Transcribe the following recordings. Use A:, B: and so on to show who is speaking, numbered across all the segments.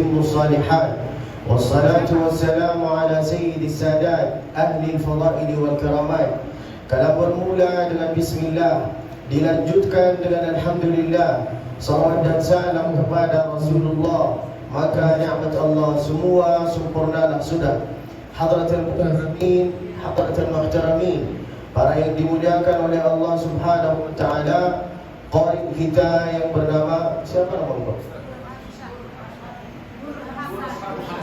A: الصالحات والصلاة والسلام على سيد السادات أهل الفضائل والكرامات. Kalam bermula dengan Bismillah, dilanjutkan dengan Alhamdulillah. Salawat dan salam kepada Rasulullah, maka nikmat Allah semua sempurnalah sudah. Hadratul muhtaramin, hadratul muhtaramin, para yang dimuliakan oleh Allah Subhanahu wa taala. Qari kita yang bernama siapa nama Bapak?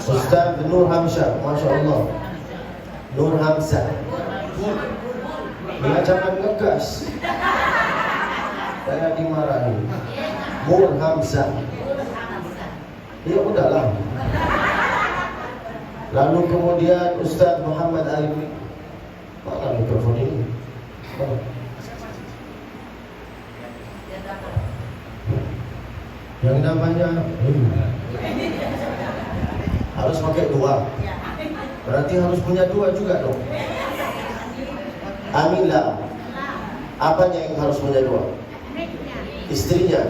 A: Ustaz Nur Hamzah, Masya Allah. Nur Hamzah. Dia jangan ngegas, saya dimarahi. Nur Hamzah. Ya udahlah. Lalu kemudian Ustaz Muhammad Ali. Mana mikrofon ini? Yang namanya harus pakai dua. Berarti harus punya dua juga dong. Aminlah. Apanya yang harus punya dua? Istrinya.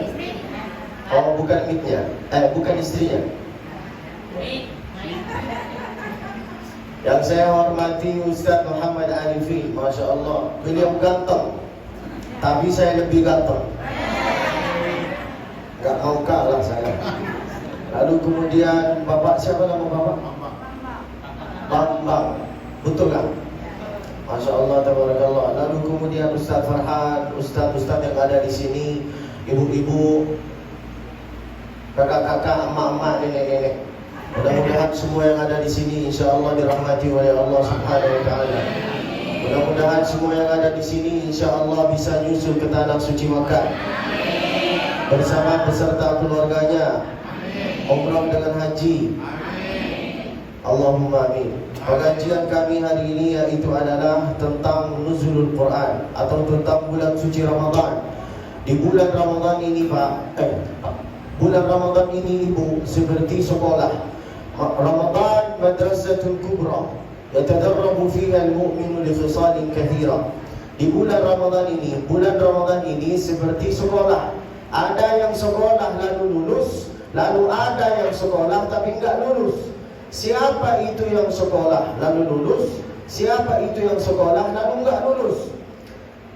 A: Oh, bukan mitnya. Bukan istrinya. Yang saya hormati Ustaz Muhammad Alifin, Masya Allah. Beliau ganteng, tapi saya lebih ganteng. Gak mau kalah saya. Lalu kemudian Bapak, siapa nama Bapak? Bambang. Betul kan? Masya Allah, tabarakallah. Lalu kemudian Ustaz Farhan, Ustaz-Ustaz yang ada di sini, ibu-ibu, kakak-kakak, emak-emak, nenek-nenek. Mudah-mudahan semua yang ada di sini insya Allah dirahmati oleh Allah Subhanahu wa taala. Mudah-mudahan semua yang ada di sini insya Allah bisa nyusul ke tanah suci Makkah bersama beserta keluarganya, umrah dengan haji. Allahumma amin. Pengajian kami hari ini yaitu adalah tentang nuzulul Quran atau tentang bulan suci Ramadan. Di bulan Ramadan ini bulan Ramadan ini Ibu seperti sekolah. Ramadan madrasatul kubra yatadarrabu fiha al-mu'minu li khisalin katsira. Di bulan Ramadan ini seperti sekolah. Ada yang sekolah lalu lulus, lalu ada yang sekolah tapi enggak lulus. Siapa itu yang sekolah lalu lulus? Siapa itu yang sekolah lalu enggak lulus?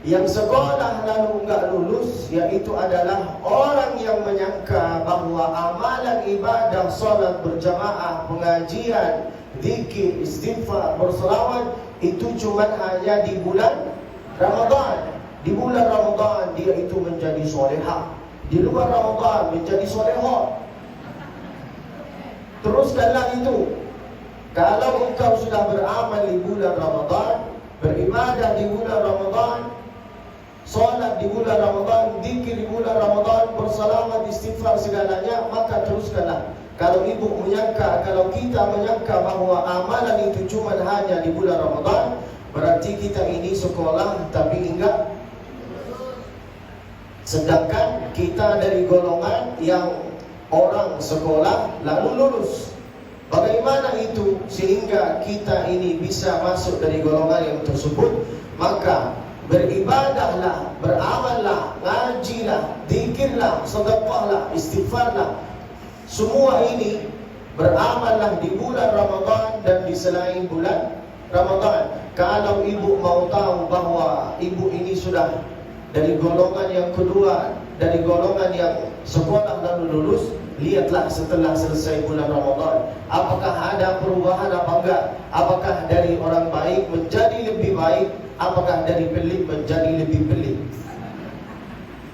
A: Yang sekolah lalu enggak lulus yaitu adalah orang yang menyangka bahwa amalan ibadah, salat berjamaah, pengajian, zikir, istighfar, berselawat itu cuma hanya di bulan Ramadan. Di bulan Ramadan dia itu menjadi solehah, di luar Ramadan menjadi solehah. Teruskanlah itu. Kalau engkau sudah beramal di bulan Ramadan, beribadah di bulan Ramadan, solat di bulan Ramadan, zikir di bulan Ramadan, bersalawat, istighfar segalanya, maka teruskanlah. Kalau ibu menyangka, kalau kita menyangka bahwa amalan itu cuma hanya di bulan Ramadan, berarti kita ini sekolah tapi enggak. Sedangkan kita dari golongan yang orang sekolah lalu lulus. Bagaimana itu sehingga kita ini bisa masuk dari golongan yang tersebut? Maka beribadahlah, beramallah, ngajilah, zikirlah, sedekahlah, istighfarlah. Semua ini beramallah di bulan Ramadan dan di selain bulan Ramadan. Kalau ibu mau tahu bahwa ibu ini sudah dari golongan yang kedua, dari golongan yang sekolah lalu lulus, lihatlah setelah selesai bulan Ramadan, apakah ada perubahan apa enggak? Apakah dari orang baik menjadi lebih baik? Apakah dari pelit menjadi lebih pelit?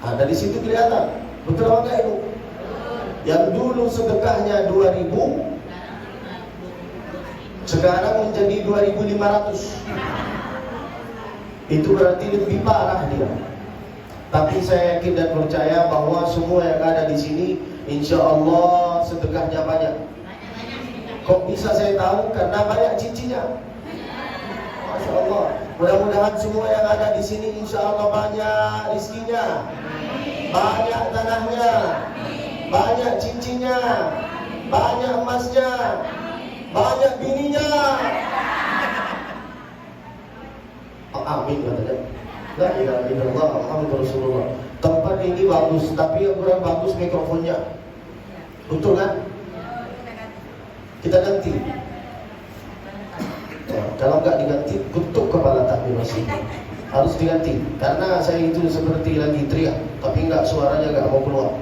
A: Dari situ kelihatan. Betul apa enggak ibu? Yang dulu sedekahnya 2.000 sekarang menjadi 2.500. Itu berarti lebih parah dia. Tapi saya yakin dan percaya bahwa semua yang ada di sini insya Allah sedekahnya banyak. Kok bisa saya tahu? Karena banyak cincinnya. Masya Allah. Mudah-mudahan semua yang ada di sini insya Allah banyak rizkinya, banyak tanahnya, banyak cincinnya, banyak emasnya, banyak bininya. Amin katanya. La ilaha illallah Muhammadur Rasulullah. Tempat ini bagus, tapi yang kurang bagus mikrofonnya. Betul kan? Kita ganti. Ya, kalau nggak diganti, kutuk kepala takbir masjid. Harus diganti. Karena saya itu seperti lagi teriak, tapi nggak, suaranya nggak mau keluar.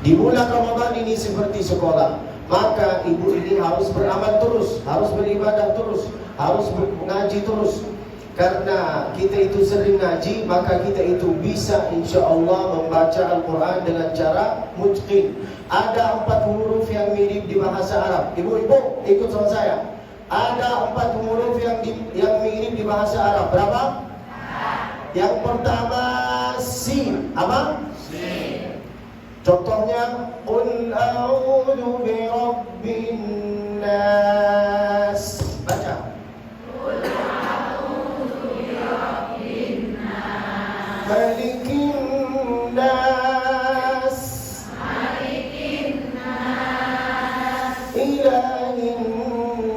A: Di bulan Ramadan ini seperti sekolah, maka ibu ini harus beramal terus, harus beribadah terus, harus mengaji terus. Karena kita itu sering ngaji, maka kita itu bisa insya Allah membaca Al-Quran dengan cara mutqin. Ada 4 huruf yang mirip di bahasa Arab. Ibu-ibu ikut sama saya. Ada 4 huruf yang mirip di bahasa Arab. Berapa? Yang pertama sin. Apa? Sin. Contohnya, Qul a'udhu bi rabbin nas. Baca. Qul a'udhu bi rabbin nas. Malikin nas. Malikin nas. Ilahin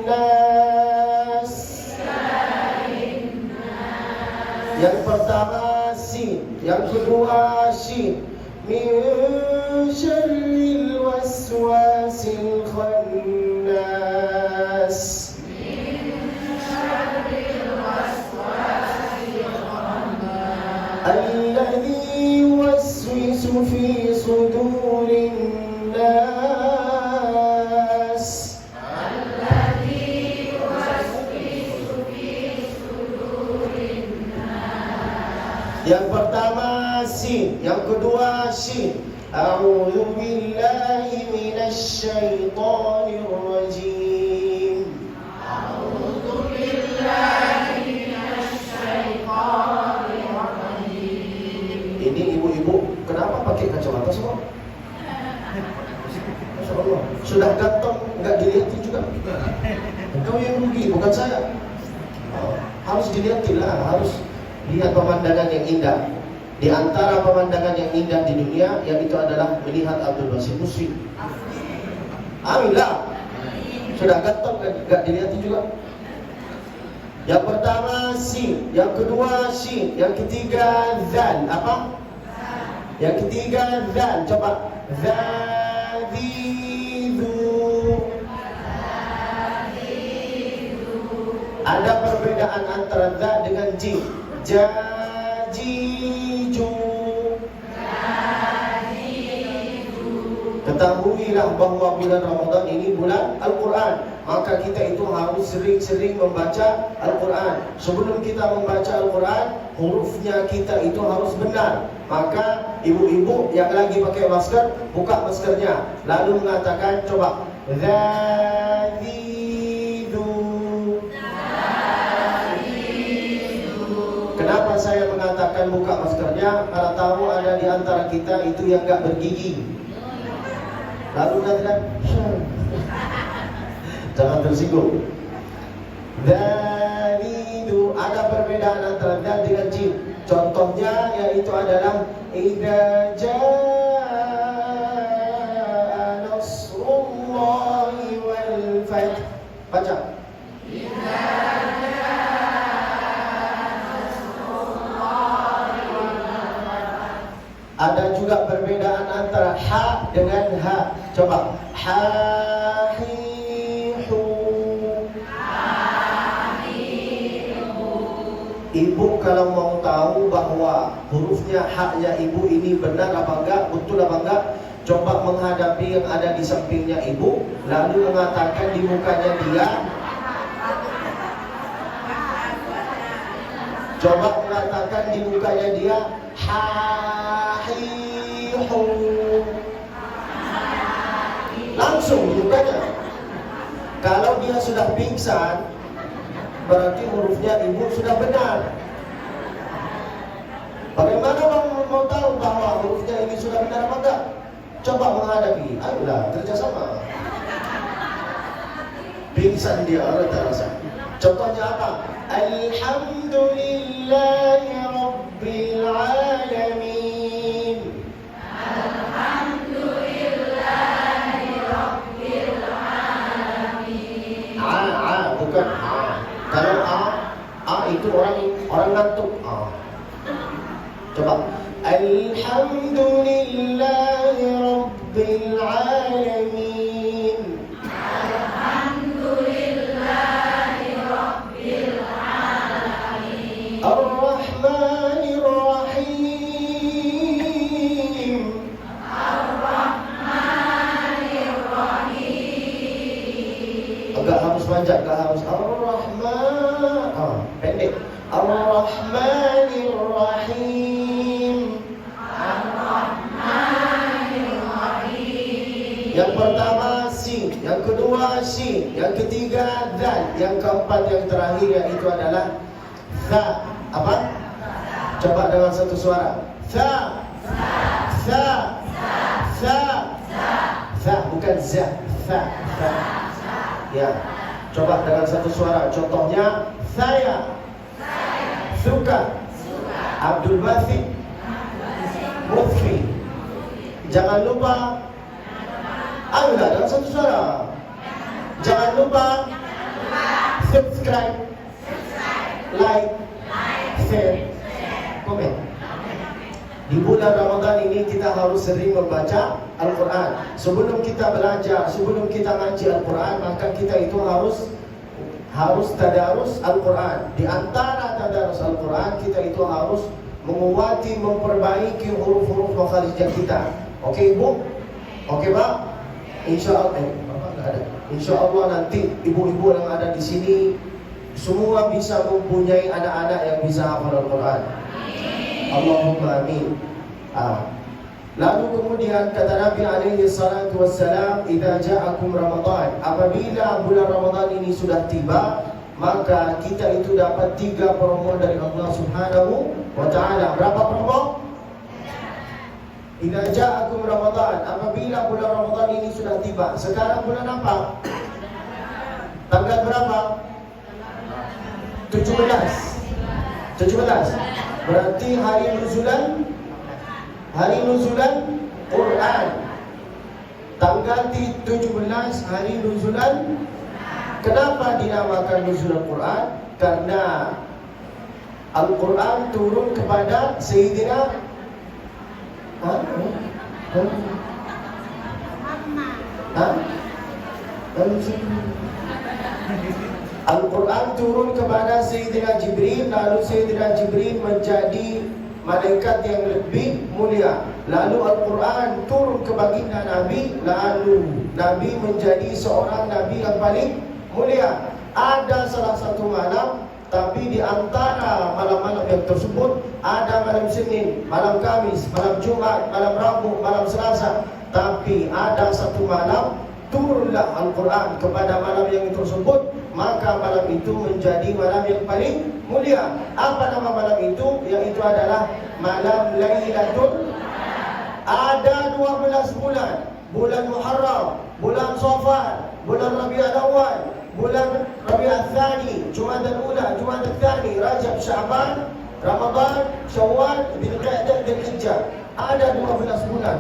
A: nas. Ilahin nas. Yang pertama sin, yang kedua shin. Min syarril waswasil khannas. Min syarril waswasil khannas. Alladhi yuwaswisu fi sudurin nas. Alladhi yuwaswisu fi sudurin nas. Yang pertama sin, yang kedua shin. A'udzu billahi minasy syaithanir rajim. A'udzu billahi minasy syaithanir rajim. Ini ibu-ibu kenapa pakai kacamata semua? Masya Allah, sudah ganteng nggak dilihatin juga. Engkau yang rugi, bukan saya. Harus dilihatin lah, harus lihat pemandangan yang indah. Di antara pemandangan yang indah di dunia, yang itu adalah melihat Abdul Basit Muslim. Amin lah. Sudah ganteng, gak dilihatin juga. Yang pertama sin, yang kedua shin, yang ketiga zal. Apa? Yang ketiga zal. Coba. Zadidu. Ada perbedaan antara za dengan jim. Jajiju. Ketahuilah bahwa bulan Ramadan ini bulan Al-Quran. Maka kita itu harus sering-sering membaca Al-Quran. Sebelum kita membaca Al-Quran, hurufnya kita itu harus benar. Maka ibu-ibu yang lagi pakai masker, buka maskernya, lalu mengatakan, coba, Zadidu. Kenapa saya mengatakan buka maskernya? Karena tahu ada di antara kita itu yang gak bergigi. Lalu nanti jangan tersinggung. Dalidu, ada perbedaan antara dal dengan jim. Contohnya yaitu adalah idza jaa nasrullahi wal fath. Baca. Idza ada juga perbedaan antara ha dengan ha. Coba. Ha-hi-hu. Ibu kalau mau tahu bahwa hurufnya ha-nya ibu ini benar apa enggak, betul apa enggak, coba menghadapi yang ada di sampingnya ibu, lalu mengatakan di mukanya dia. Coba mengatakan di mukanya dia, ha-hi-hu. Langsung di mukanya. Kalau dia sudah pingsan, berarti hurufnya ibu sudah benar. Bagaimana mau tahu bahwa hurufnya ini sudah benar apa enggak? Coba menghadapi. Ayolah, kerjasama. Pingsan dia, rasa. Contohnya apa? Alhamdulillahi Rabbil Alamin. Alhamdulillahi Rabbil Alamin. Bukan A. Kalau A itu orang ngantuk. Coba. Alhamdulillahi Rabbil Alamin. Alhamdulillahi Enggak harus panjang, enggak harus Ar-Rahman. Pendek. Ar-Rahmanir-Rahim. Yang pertama sin, yang kedua sin, yang ketiga dal, yang keempat yang terakhir yaitu adalah tha. Apa? Coba dengan satu suara. Tha. Tha. Tha. Tha bukan za. Tha. Tha. Ya. Coba dengan satu suara. Contohnya saya. Suka. Abdul Basit. Mufri. Jangan lupa. Ayolah dalam satu suara. Jangan lupa subscribe, like, share, komen. Di bulan Ramadan ini kita harus sering membaca Al-Quran. Sebelum kita belajar, sebelum kita ngaji Al-Quran, maka kita itu harus tadarus Al-Quran. Di antara tadarus Al-Quran, kita itu harus menguati, memperbaiki huruf-huruf makharijah kita. Oke Ibu? Oke Pak? InsyaAllah Bapak nggak ada. InsyaAllah nanti ibu-ibu yang ada di sini semua bisa mempunyai anak-anak yang bisa hafal Al-Quran. Allahumma amin. Lalu kemudian kata Nabi alaihi salatu wassalam, "Idza ja'akum Ramadan." Apabila bulan Ramadan ini sudah tiba, maka kita itu dapat 3 promo dari Allah Subhanahu wa taala. Berapa promo? Idza ja'akum Ramadan, apabila bulan Ramadan ini sudah tiba. Sekarang bulan apa? Tanggal berapa? 17. 17. Berarti hari nuzulan Quran. Tanggal 17 hari nuzulan. Kenapa dinamakan nuzulan Quran? Karena Al-Quran turun kepada Sayyidina Al-Quran turun kepada Sayyidina Jibril. Lalu Sayyidina Jibril menjadi malaikat yang lebih mulia. Lalu Al-Quran turun ke baginda Nabi. Lalu Nabi menjadi seorang Nabi yang paling mulia. Ada salah satu malam, tapi di antara malam-malam yang tersebut ada malam Senin, malam Kamis, malam Jumat, malam Rabu, malam Selasa. Tapi ada satu malam turunlah Al-Quran kepada malam yang tersebut, maka malam itu menjadi malam yang paling mulia. Apa nama malam itu? Yaitu adalah malam Lailatul. Ada 12 bulan. Bulan Muharram, bulan Safar, bulan Rabiul Awal, bulan Rabiul Tsani, Jumadal Ula, Jumadal Tsani, Rajab, Sya'ban, Ramadan, Syawal, Dzulqa'dah, Dzulhijjah. Ada 12 bulan.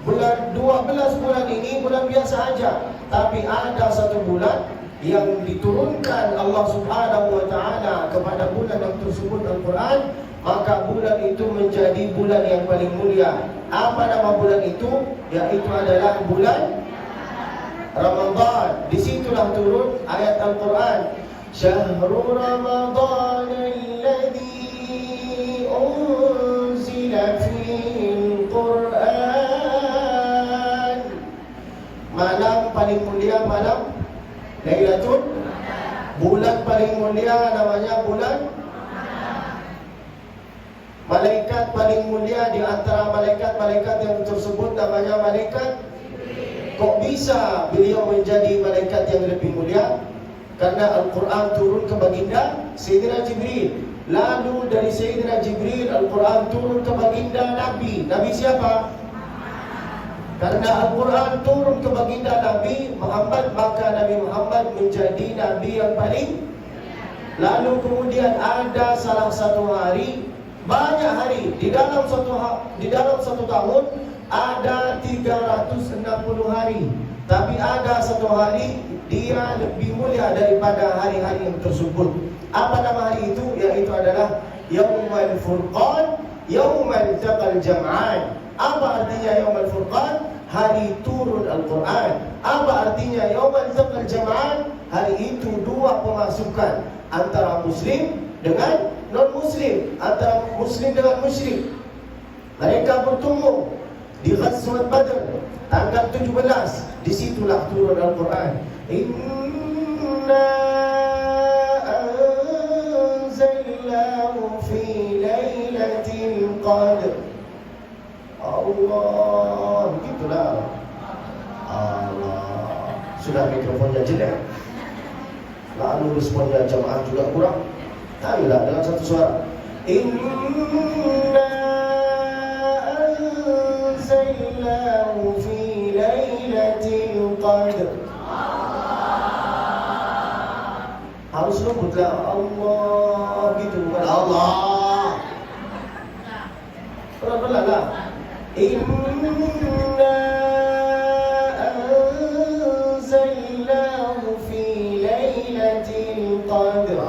A: Bulan 12 bulan ini bulan biasa aja, tapi ada satu bulan yang diturunkan Allah Subhanahu wa taala kepada bulan yang tersebut Al-Quran, maka bulan itu menjadi bulan yang paling mulia. Apa nama bulan itu? Yaitu adalah bulan Ramadan. Disitulah turun ayat Al-Quran, Syahrul Ramadan alladhi unzila fihil Quran. Malam paling mulia, malam Lailatul. Bulan paling mulia namanya bulan. Malaikat paling mulia di antara malaikat-malaikat yang tersebut namanya malaikat. Kok bisa beliau menjadi malaikat yang lebih mulia? Karena Al-Quran turun ke baginda Sayyidina Jibril. Lalu dari Sayyidina Jibril Al-Quran turun ke baginda Nabi. Nabi siapa? Karena Al-Quran turun ke baginda Nabi Muhammad, maka Nabi Muhammad menjadi Nabi yang paling. Lalu kemudian ada salah satu hari, banyak hari di dalam satu tahun ada 360 hari, tapi ada satu hari dia lebih mulia daripada hari-hari yang tersebut. Apa nama hari itu? Yaitu adalah Yaumul Furqan, Yaumul Taqal Jam'an. Apa artinya Yaumul Furqan? Hari turun Al-Quran. Apa artinya Yaumul Taqal Jam'an? Hari itu dua pemasukan antara Muslim dengan non-Muslim, antara Muslim dengan musyrik. Mereka bertemu. di Ghazwat Badr tanggal 17. Disitulah turun Al-Quran. Inna anzalnahu fi lailatul qadr. Allah, begitulah. Allah, sudah mikrofonnya jelek, lalu responnya jamaah juga kurang. Ayolah dengan satu suara. Inna anzalnahu fi lailatul qadr. Harus lembutlah. Allah, gitu bukan Allah. Pelan-pelan lah. Inna anzalnahu fi lailatul qadr.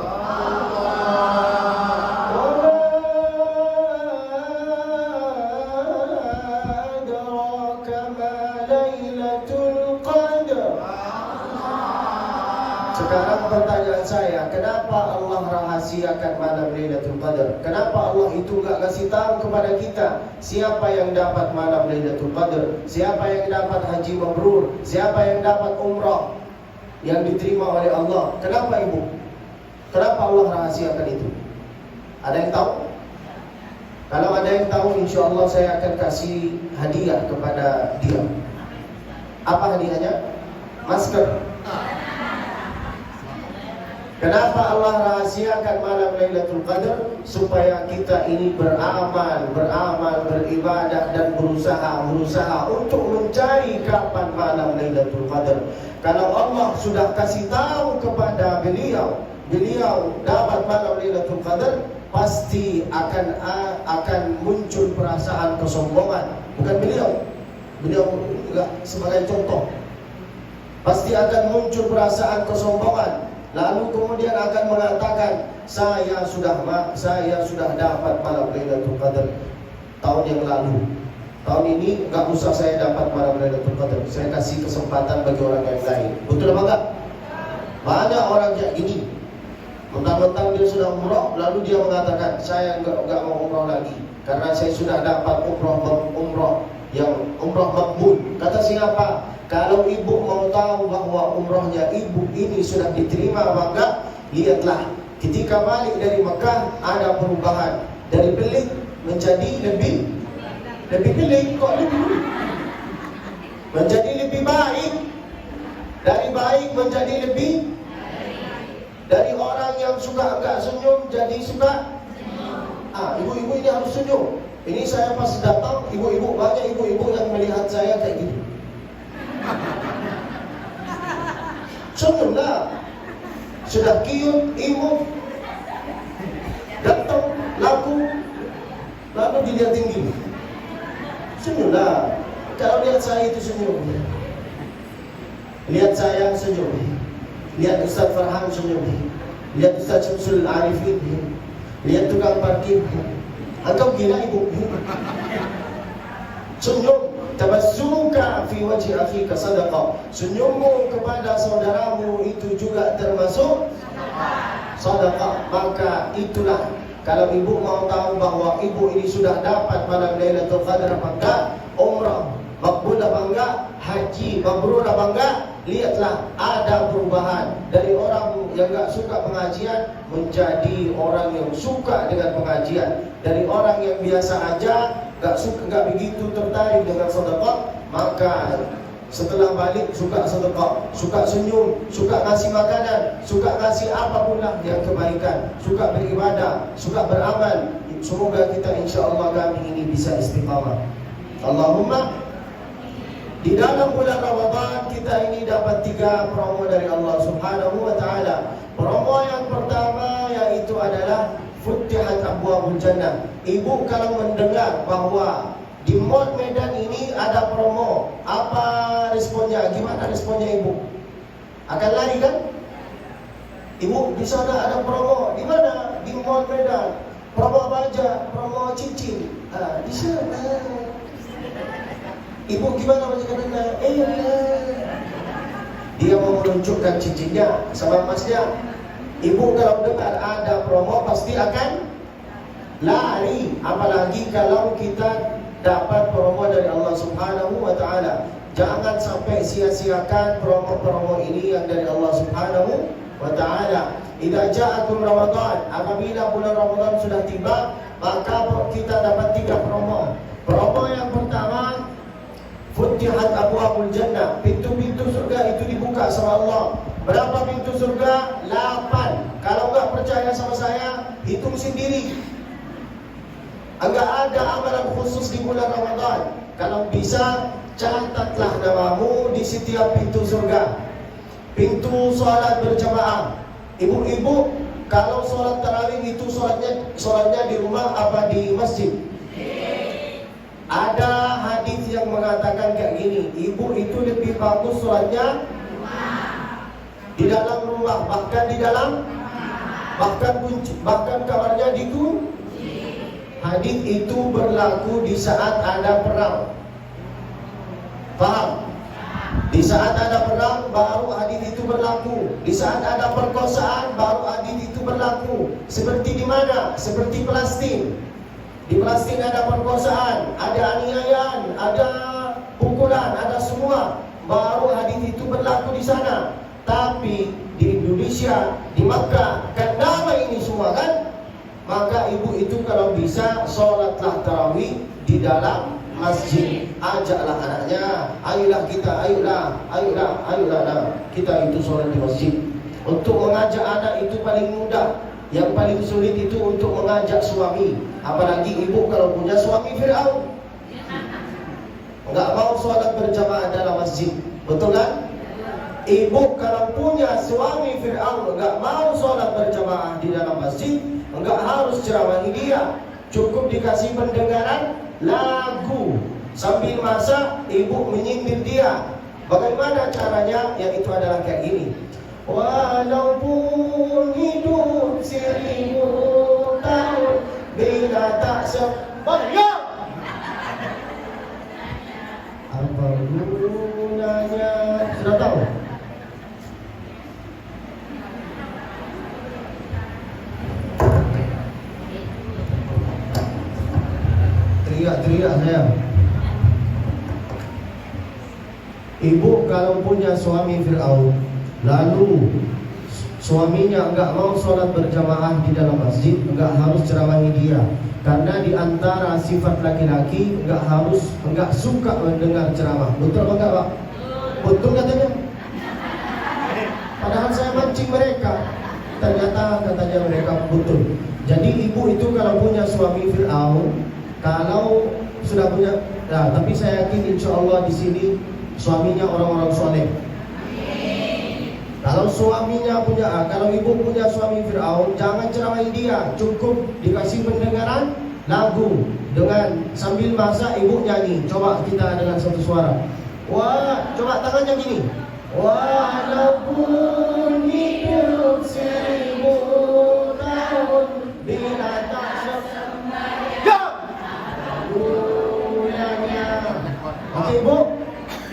A: Sekarang pertanyaan saya, kenapa Allah rahasiakan malam Lailatul Qadar? Kenapa Allah itu enggak kasih tahu kepada kita siapa yang dapat malam Lailatul Qadar, siapa yang dapat haji mabrur, siapa yang dapat umrah yang diterima oleh Allah? Kenapa Ibu? Kenapa Allah rahasiakan itu? Ada yang tahu? Kalau ada yang tahu, insya Allah saya akan kasih hadiah kepada dia. Apa hadiahnya? Masker. Kenapa Allah rahasiakan malam Lailatul Qadar? Supaya kita ini beramal, beribadah dan berusaha untuk mencari kapan malam Lailatul Qadar. Kalau Allah sudah kasih tahu kepada beliau dapat malam Lailatul Qadar, pasti akan muncul perasaan kesombongan. Bukan beliau enggak sebagai contoh. Pasti akan muncul perasaan kesombongan. Lalu kemudian akan mengatakan, saya sudah dapat malam Lailatul Qadar tahun yang lalu. Tahun ini enggak usah saya dapat malam Lailatul Qadar. Saya kasih kesempatan bagi orang yang lain. Betul apa enggak? Banyak orang kayak gini. Mentang-mentang dia sudah umrah, lalu dia mengatakan, saya enggak mau umrah lagi karena saya sudah dapat umrah yang umrah makbul. Kata siapa? Kalau ibu mau tahu bahwa umrahnya ibu ini sudah diterima apa enggak, lihatlah ketika balik dari Mekah ada perubahan dari pelik menjadi lebih pelik, kok menjadi lebih baik, dari baik menjadi lebih, dari orang yang suka enggak senyum jadi suka. Ibu-ibu ini harus senyum. Ini saya pas datang, banyak ibu-ibu yang melihat saya kayak gitu. Senyumlah. Sudah cute, imut, ganteng, laku, lalu dilihatin gini. Senyumlah. Kalau lihat saya itu senyum, lihat saya senyum, lihat Ustaz Farhan senyum, lihat Ustaz Syamsul Arifin, lihat tukang parkir. Engkau gila ibu. Senyum. Tabassumuka fi wajhi akhika sadaqah. Senyummu kepada saudaramu itu juga termasuk sedekah. Maka itulah, kalau ibu mau tahu bahwa ibu ini sudah dapat malam Lailatul Qadar apa enggak, umrah makbul apa enggak, haji mabrur apa enggak, lihatlah ada perubahan dari orang yang enggak suka pengajian menjadi orang yang suka dengan pengajian, dari orang yang biasa aja enggak begitu tertarik dengan sedekah, maka setelah balik suka sedekah, suka senyum, suka ngasih makanan, suka ngasih apapun lah yang kebaikan, suka beribadah, suka beramal. Semoga kita insya-Allah kami ini bisa istiqamah. Allahumma. Di dalam bulan Ramadan kita ini dapat 3 promo dari Allah Subhanahu wa taala. Promo yang pertama yaitu adalah Futtihat Abwabul Jannah. Ibu kalau mendengar bahwa di Mall Medan ini ada promo, apa responnya? Gimana responnya ibu? Akan lari kan? Ibu, di sana ada promo. Di mana? Di Mall Medan. Promo apa aja? Promo cincin. Di sana. Ibu gimana menjadikannya? Dia mau menunjukkan cincinnya sama masnya. Ibu kalau dengar ada promo pasti akan lari. Apalagi kalau kita dapat promo dari Allah Subhanahu wa taala. Jangan sampai sia-siakan promo-promo ini yang dari Allah Subhanahu wa taala. Idza ja'akum Ramadan, apabila bulan Ramadan sudah tiba, maka kita dapat 3 promo. Promo yang pertama, Futihat abwabul jannah, pintu-pintu surga itu dibuka sama Allah. Berapa pintu surga? 8. Kalau enggak percaya sama saya, hitung sendiri. Enggak ada amalan khusus di bulan Ramadan. Kalau bisa, catatlah namamu di setiap pintu surga. Pintu sholat berjamaah. Ibu-ibu, kalau sholat tarawih itu sholatnya di rumah apa di masjid? Ada hadis yang mengatakan kayak gini, ibu itu lebih bagus sholatnya di dalam rumah, bahkan kamarnya dikunci. Hadis itu berlaku di saat ada perang. Paham? Di saat ada perang baru hadis itu berlaku. Di saat ada perkosaan baru hadis itu berlaku. Seperti di mana? Seperti Palestina. Di Palestina ada perkosaan, ada aniayaan, ada pukulan, ada semua. Baru hadis itu berlaku di sana. Tapi di Indonesia, di Makkah, kan damai ini semua kan? Maka ibu itu kalau bisa sholatlah tarawih di dalam masjid. Ajaklah anaknya, ayolah kita, ayolah, nah, kita itu sholat di masjid. Untuk mengajak anak itu paling mudah. Yang paling sulit itu untuk mengajak suami. Apalagi ibu kalau punya suami Fir'aun, enggak mau sholat berjamaah dalam masjid. Betul kan? Ibu kalau punya suami Fir'aun, enggak mau sholat berjamaah di dalam masjid, enggak harus ceramahi dia, cukup dikasih pendengaran lagu. Sambil masak, ibu menyindir dia. Bagaimana caranya? Yang itu adalah kayak gini. Walaupun hidup 1000 tahun bila tak sembahyang, apa gunanya? Sudah tahu? Teriak-teriak saya. Ibu kalau punya suami Fir'aun, lalu suaminya enggak mau sholat berjamaah di dalam masjid, enggak harus ceramahi dia. Karena di antara sifat laki-laki enggak suka mendengar ceramah. Betul apa enggak, Pak? Betul katanya. Padahal saya mancing mereka. Ternyata katanya mereka betul. Jadi ibu itu kalau punya suami Fir'aun, kalau sudah punya, nah, tapi saya yakin insya Allah di sini suaminya orang-orang soleh. Kalau kalau ibu punya suami Fir'aun, jangan ceramahi dia, cukup dikasih pendengaran lagu. Dengan sambil masak ibu nyanyi. Coba kita dengan satu suara. Wah, coba tangannya gini. Walaupun hidup 1000 tahun bila tak sembahyang, gunanya. Oke ibu,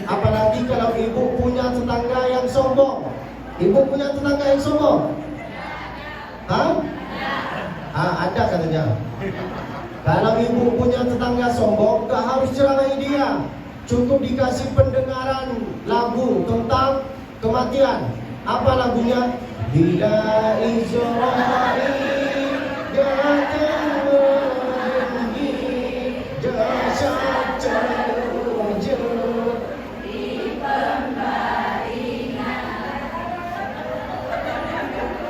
A: apalagi kalau ibu punya tetangga yang sombong. Ibu punya tetangga yang sombong? Hah? Ada katanya. Kalau ibu punya tetangga sombong, gak harus ceramahi dia, cukup dikasih pendengaran lagu tentang kematian. Apa lagunya? Bila Israel datang meninggi, jasad terwujud di pembaringan.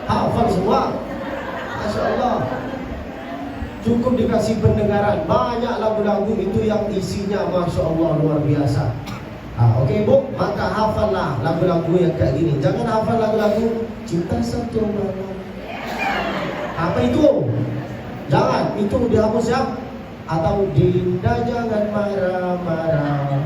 A: Hafal semua, Masya Allah. Cukup dikasih pendengaran. Banyak lagu-lagu itu yang isinya Masya Allah luar biasa. Oke ibu, maka hafallah lagu-lagu yang kayak gini. Jangan hafal lagu-lagu cinta satu malam. Apa itu? Jangan, itu dihapus ya. Atau Dinda jangan marah-marah.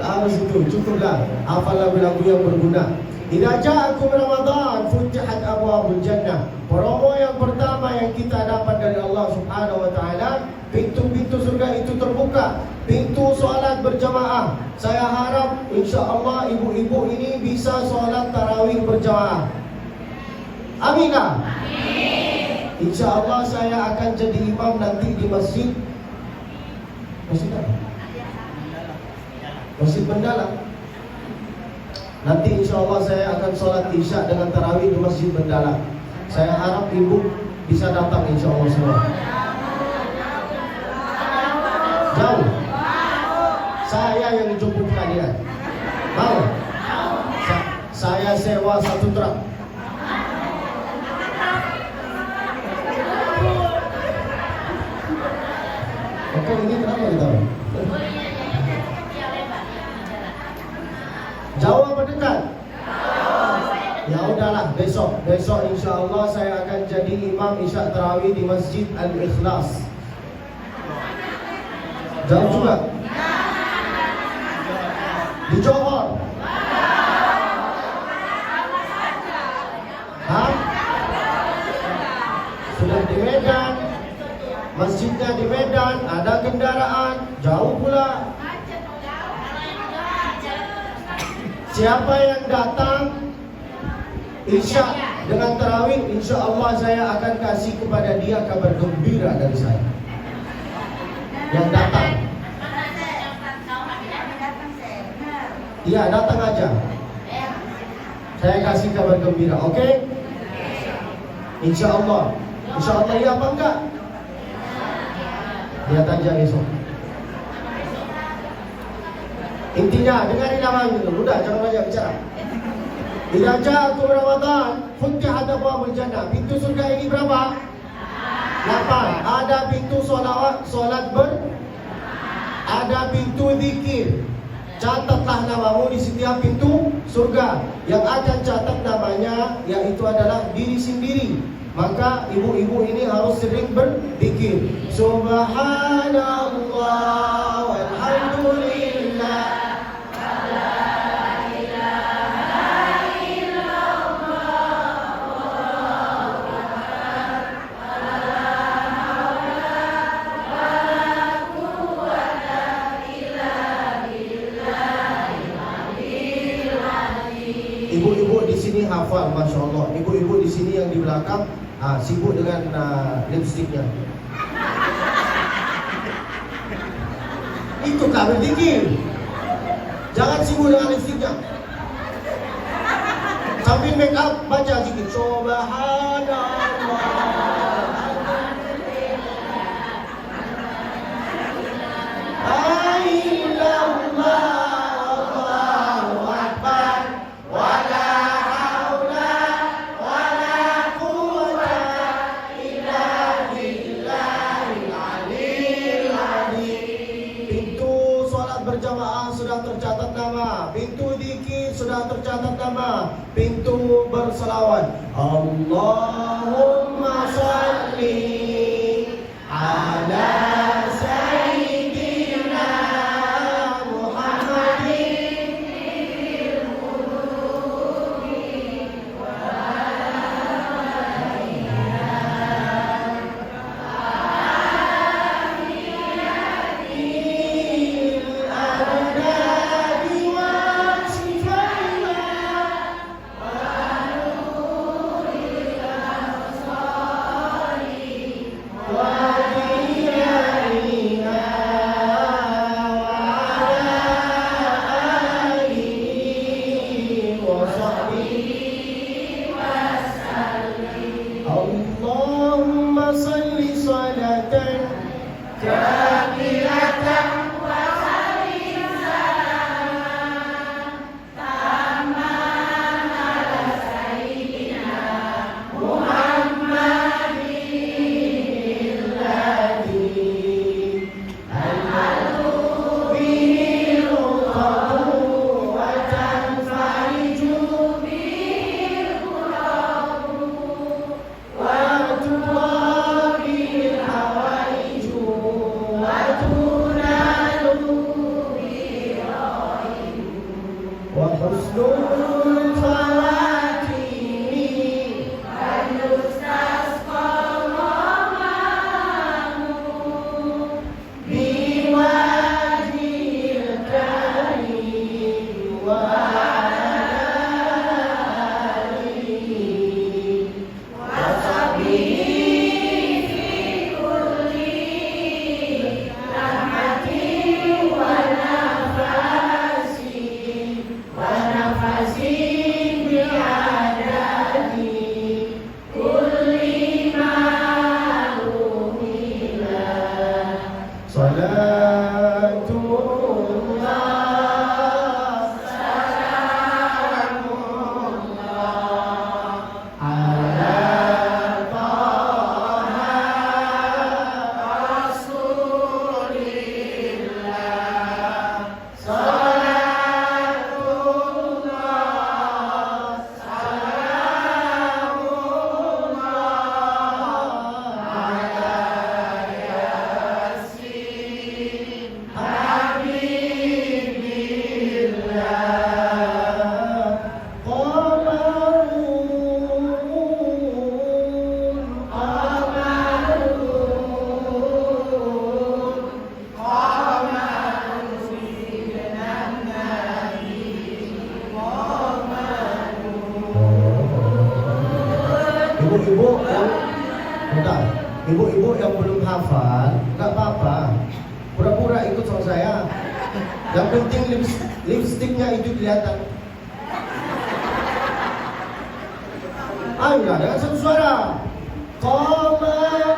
A: Harus itu, cukuplah hafal lagu-lagu yang berguna. Idza ja'akum Ramadan futihat abwabul jannah. Promo yang pertama yang kita dapat dari Allah Subhanahu wa taala, pintu-pintu surga itu terbuka. Pintu solat berjamaah. Saya harap insyaallah ibu-ibu ini bisa solat tarawih berjamaah. Amin. Amin. Insyaallah saya akan jadi imam nanti di masjid Masjid apa? Masjid Bendala. Nanti insya Allah saya akan sholat isya dengan tarawih di Masjid Bendala. Saya harap ibu bisa datang insya Allah semua. Jauh. Saya yang jemput kalian. Mau? Saya sewa 1 truk. Oke, ini kenapa ditaruh? Jauh apa dekat? Ya udahlah, besok insya Allah saya akan jadi imam isya tarawih di Masjid Al-Ikhlas. Jauh juga? Di Johor? Hah? Sudah di Medan. Masjidnya di Medan, ada kendaraan, jauh pula. Siapa yang datang isya dengan tarawih, insya Allah saya akan kasih kepada dia kabar gembira dari saya. Yang datang. Iya, datang aja. Saya kasih kabar gembira, oke? Insya Allah. Insya Allah iya apa enggak? Lihat aja besok. Intinya dengarin namanya dulu. Udah, jangan banyak bicara. Idza ja'akum Ramadan, futihat abwabul jannah. Pintu surga ini berapa? 8. Ada pintu solat ada pintu zikir. Catatlah namamu di setiap pintu surga. Yang akan catat namanya yaitu adalah diri sendiri. Maka ibu-ibu ini harus sering berzikir. Subhanallah walhamdulillah. Ibu-ibu di sini hafal, masya Allah. Ibu-ibu di sini yang di belakang sibuk dengan lipstiknya. Itu kami dikir. Jangan sibuk dengan lipstiknya. Sambil make up baca zikir. Subhanallah. Berjamaah sudah tercatat nama, pintu zikir sudah tercatat nama, pintu berselawat. Allahumma shalli ala sayyidina Muhammadin fil qulubi Allahumma salli salatan kamilatan wa sallim salaman tamman ala sayyidina Muhammadin alladhi al-malu bihi al-qawlu wa tanfariju bihi Ibu-ibu yang bentar, ibu-ibu yang belum hafal, nggak apa-apa, pura-pura ikut sama saya. Yang penting lipstiknya itu kelihatan. Ayolah dengan satu suara. Qamarun,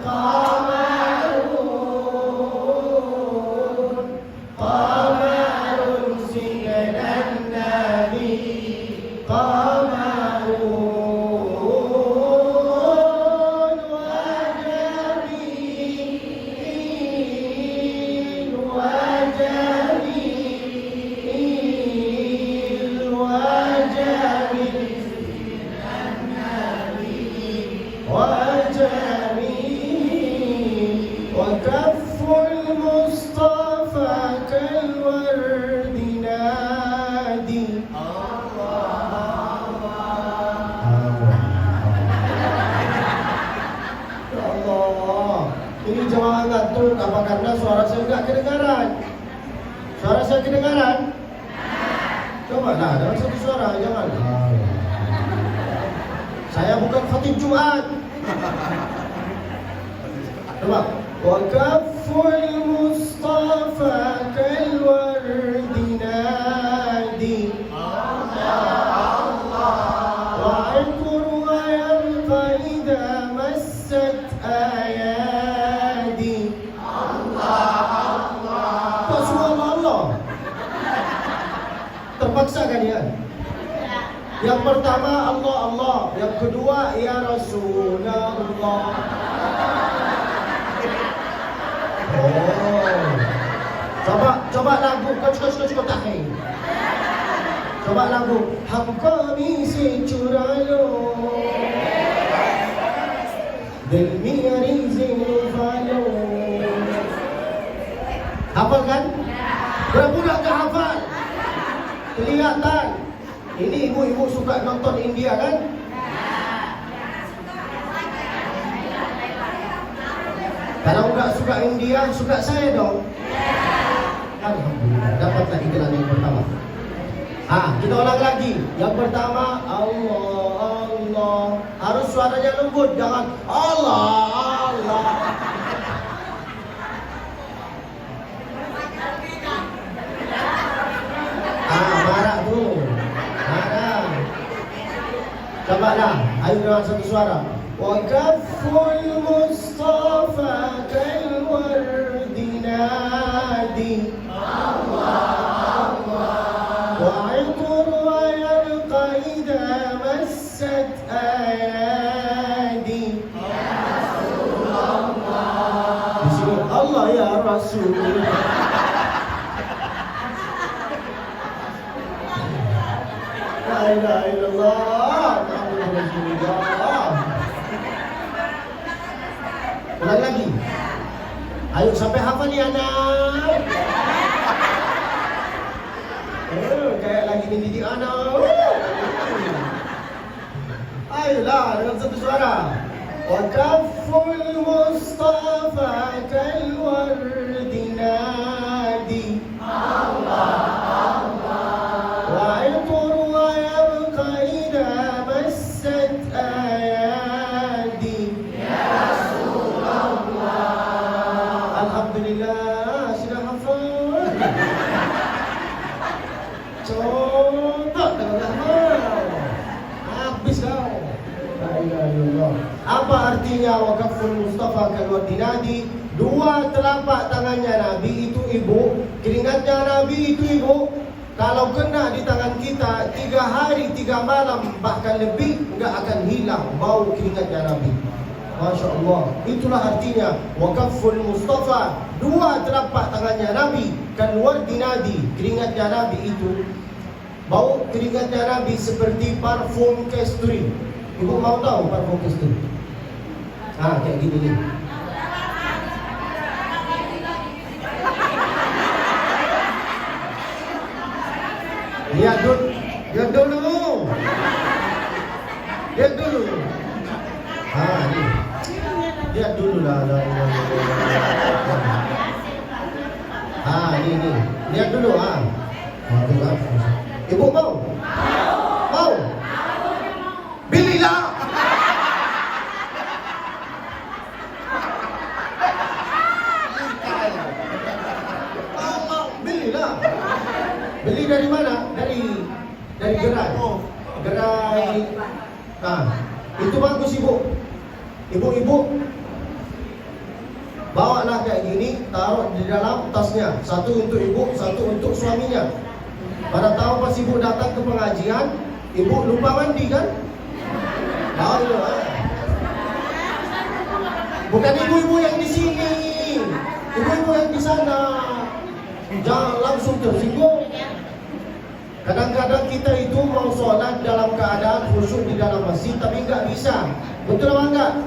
A: qamarun, qamarun sinan nabi, qamarun wajamin, wajamin, wajamin, وكف المصطفى كالورد نادي. Ya Allah, ini jemaah ngantuk apa karena suara saya enggak kedengaran? Suara saya kedengaran? Coba lah, dengan satu suara, jangan. Saya bukan khatib Jumat. Coba. وكف المصطفى كالورد نادي. وعطر ويبقى إذا مست أيادي. Kok semua Allah? Terpaksa kan ya? Yang pertama Allah Allah, yang kedua ya Rasulullah. Oh, coba lagu cukup tahin. Coba lagu Hamkami se curalo del miari zinufalo. Hafal kan? Pura-pura gak hafal. Kelihatan. Ini ibu-ibu suka nonton India kan? Kalau nggak suka India, suka saya dong. Alhamdulillah, dapatlah iklan yang pertama. Kita ulang lagi. Yang pertama Allah Allah. Harus suaranya lembut, jangan Allah Allah. Marah tuh. Marah. Coba dah, ayo dengan satu suara. وكف المصطفى كالورد نادي. وعطر ويبقى إذا مست أيادي. الله يا رسول الله. لا إله إلا الله محمد رسول الله. Ulang lagi. Ayo sampai hafal ya anak. Kayak lagi mendidik anak. Ayolah dengan satu suara. Wakaful Mustafa kalward nadi. وعطر ويبقى إذا مست أيادي. Alhamdulillah, sudah hafal. Contoh dengan hafal. Habis kau. La ilaha illallah. Apa artinya wakaful Mustafa kalward nadi? Dua telapak tangannya Nabi itu ibu, keringatnya Nabi itu ibu. Kalau kena di tangan kita 3 hari 3 malam bahkan lebih, enggak akan hilang bau keringatnya Nabi. Masya Allah. Itulah artinya wakaful Mustafa. Dua telapak tangannya Nabi kalward nadi, keringatnya Nabi itu. Bau keringatnya Nabi seperti parfum kasturi. Ibu mau tahu parfum kasturi? Kayak gini nih. Lihat dulu. Ini. Lihat dulu lah. Ini. Lihat dulu. Ibu mau? Mau? dari mana? Dari gerai. Gerai. Nah, itu bagus ibu. Ibu-ibu bawalah kayak gini, taruh di dalam tasnya. Satu untuk ibu, satu untuk suaminya. Pada tahu pas ibu datang ke pengajian, ibu lupa mandi kan? Bukan ibu-ibu yang di sini, ibu-ibu yang di sana. Jangan langsung tersinggung. Kadang-kadang kita itu mau sholat dalam keadaan khusyuk di dalam masjid, tapi nggak bisa. Betul apa enggak?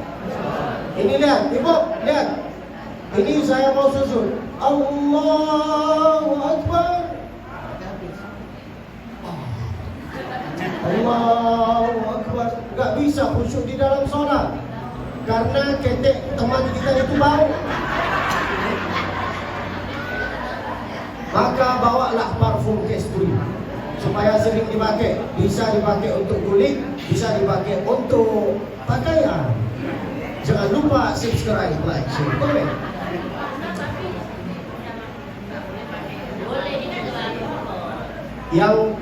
A: Ini lihat, ibu, lihat. Ini saya mau sujud. Allahu Akbar. Allahu Akbar. Nggak bisa khusyuk di dalam sholat, karena ketek teman kita itu bau. Maka bawalah parfum kasturi supaya sering dipakai. Bisa dipakai untuk kulit, bisa dipakai untuk pakaian. Jangan lupa subscribe, like, share, komen. Yang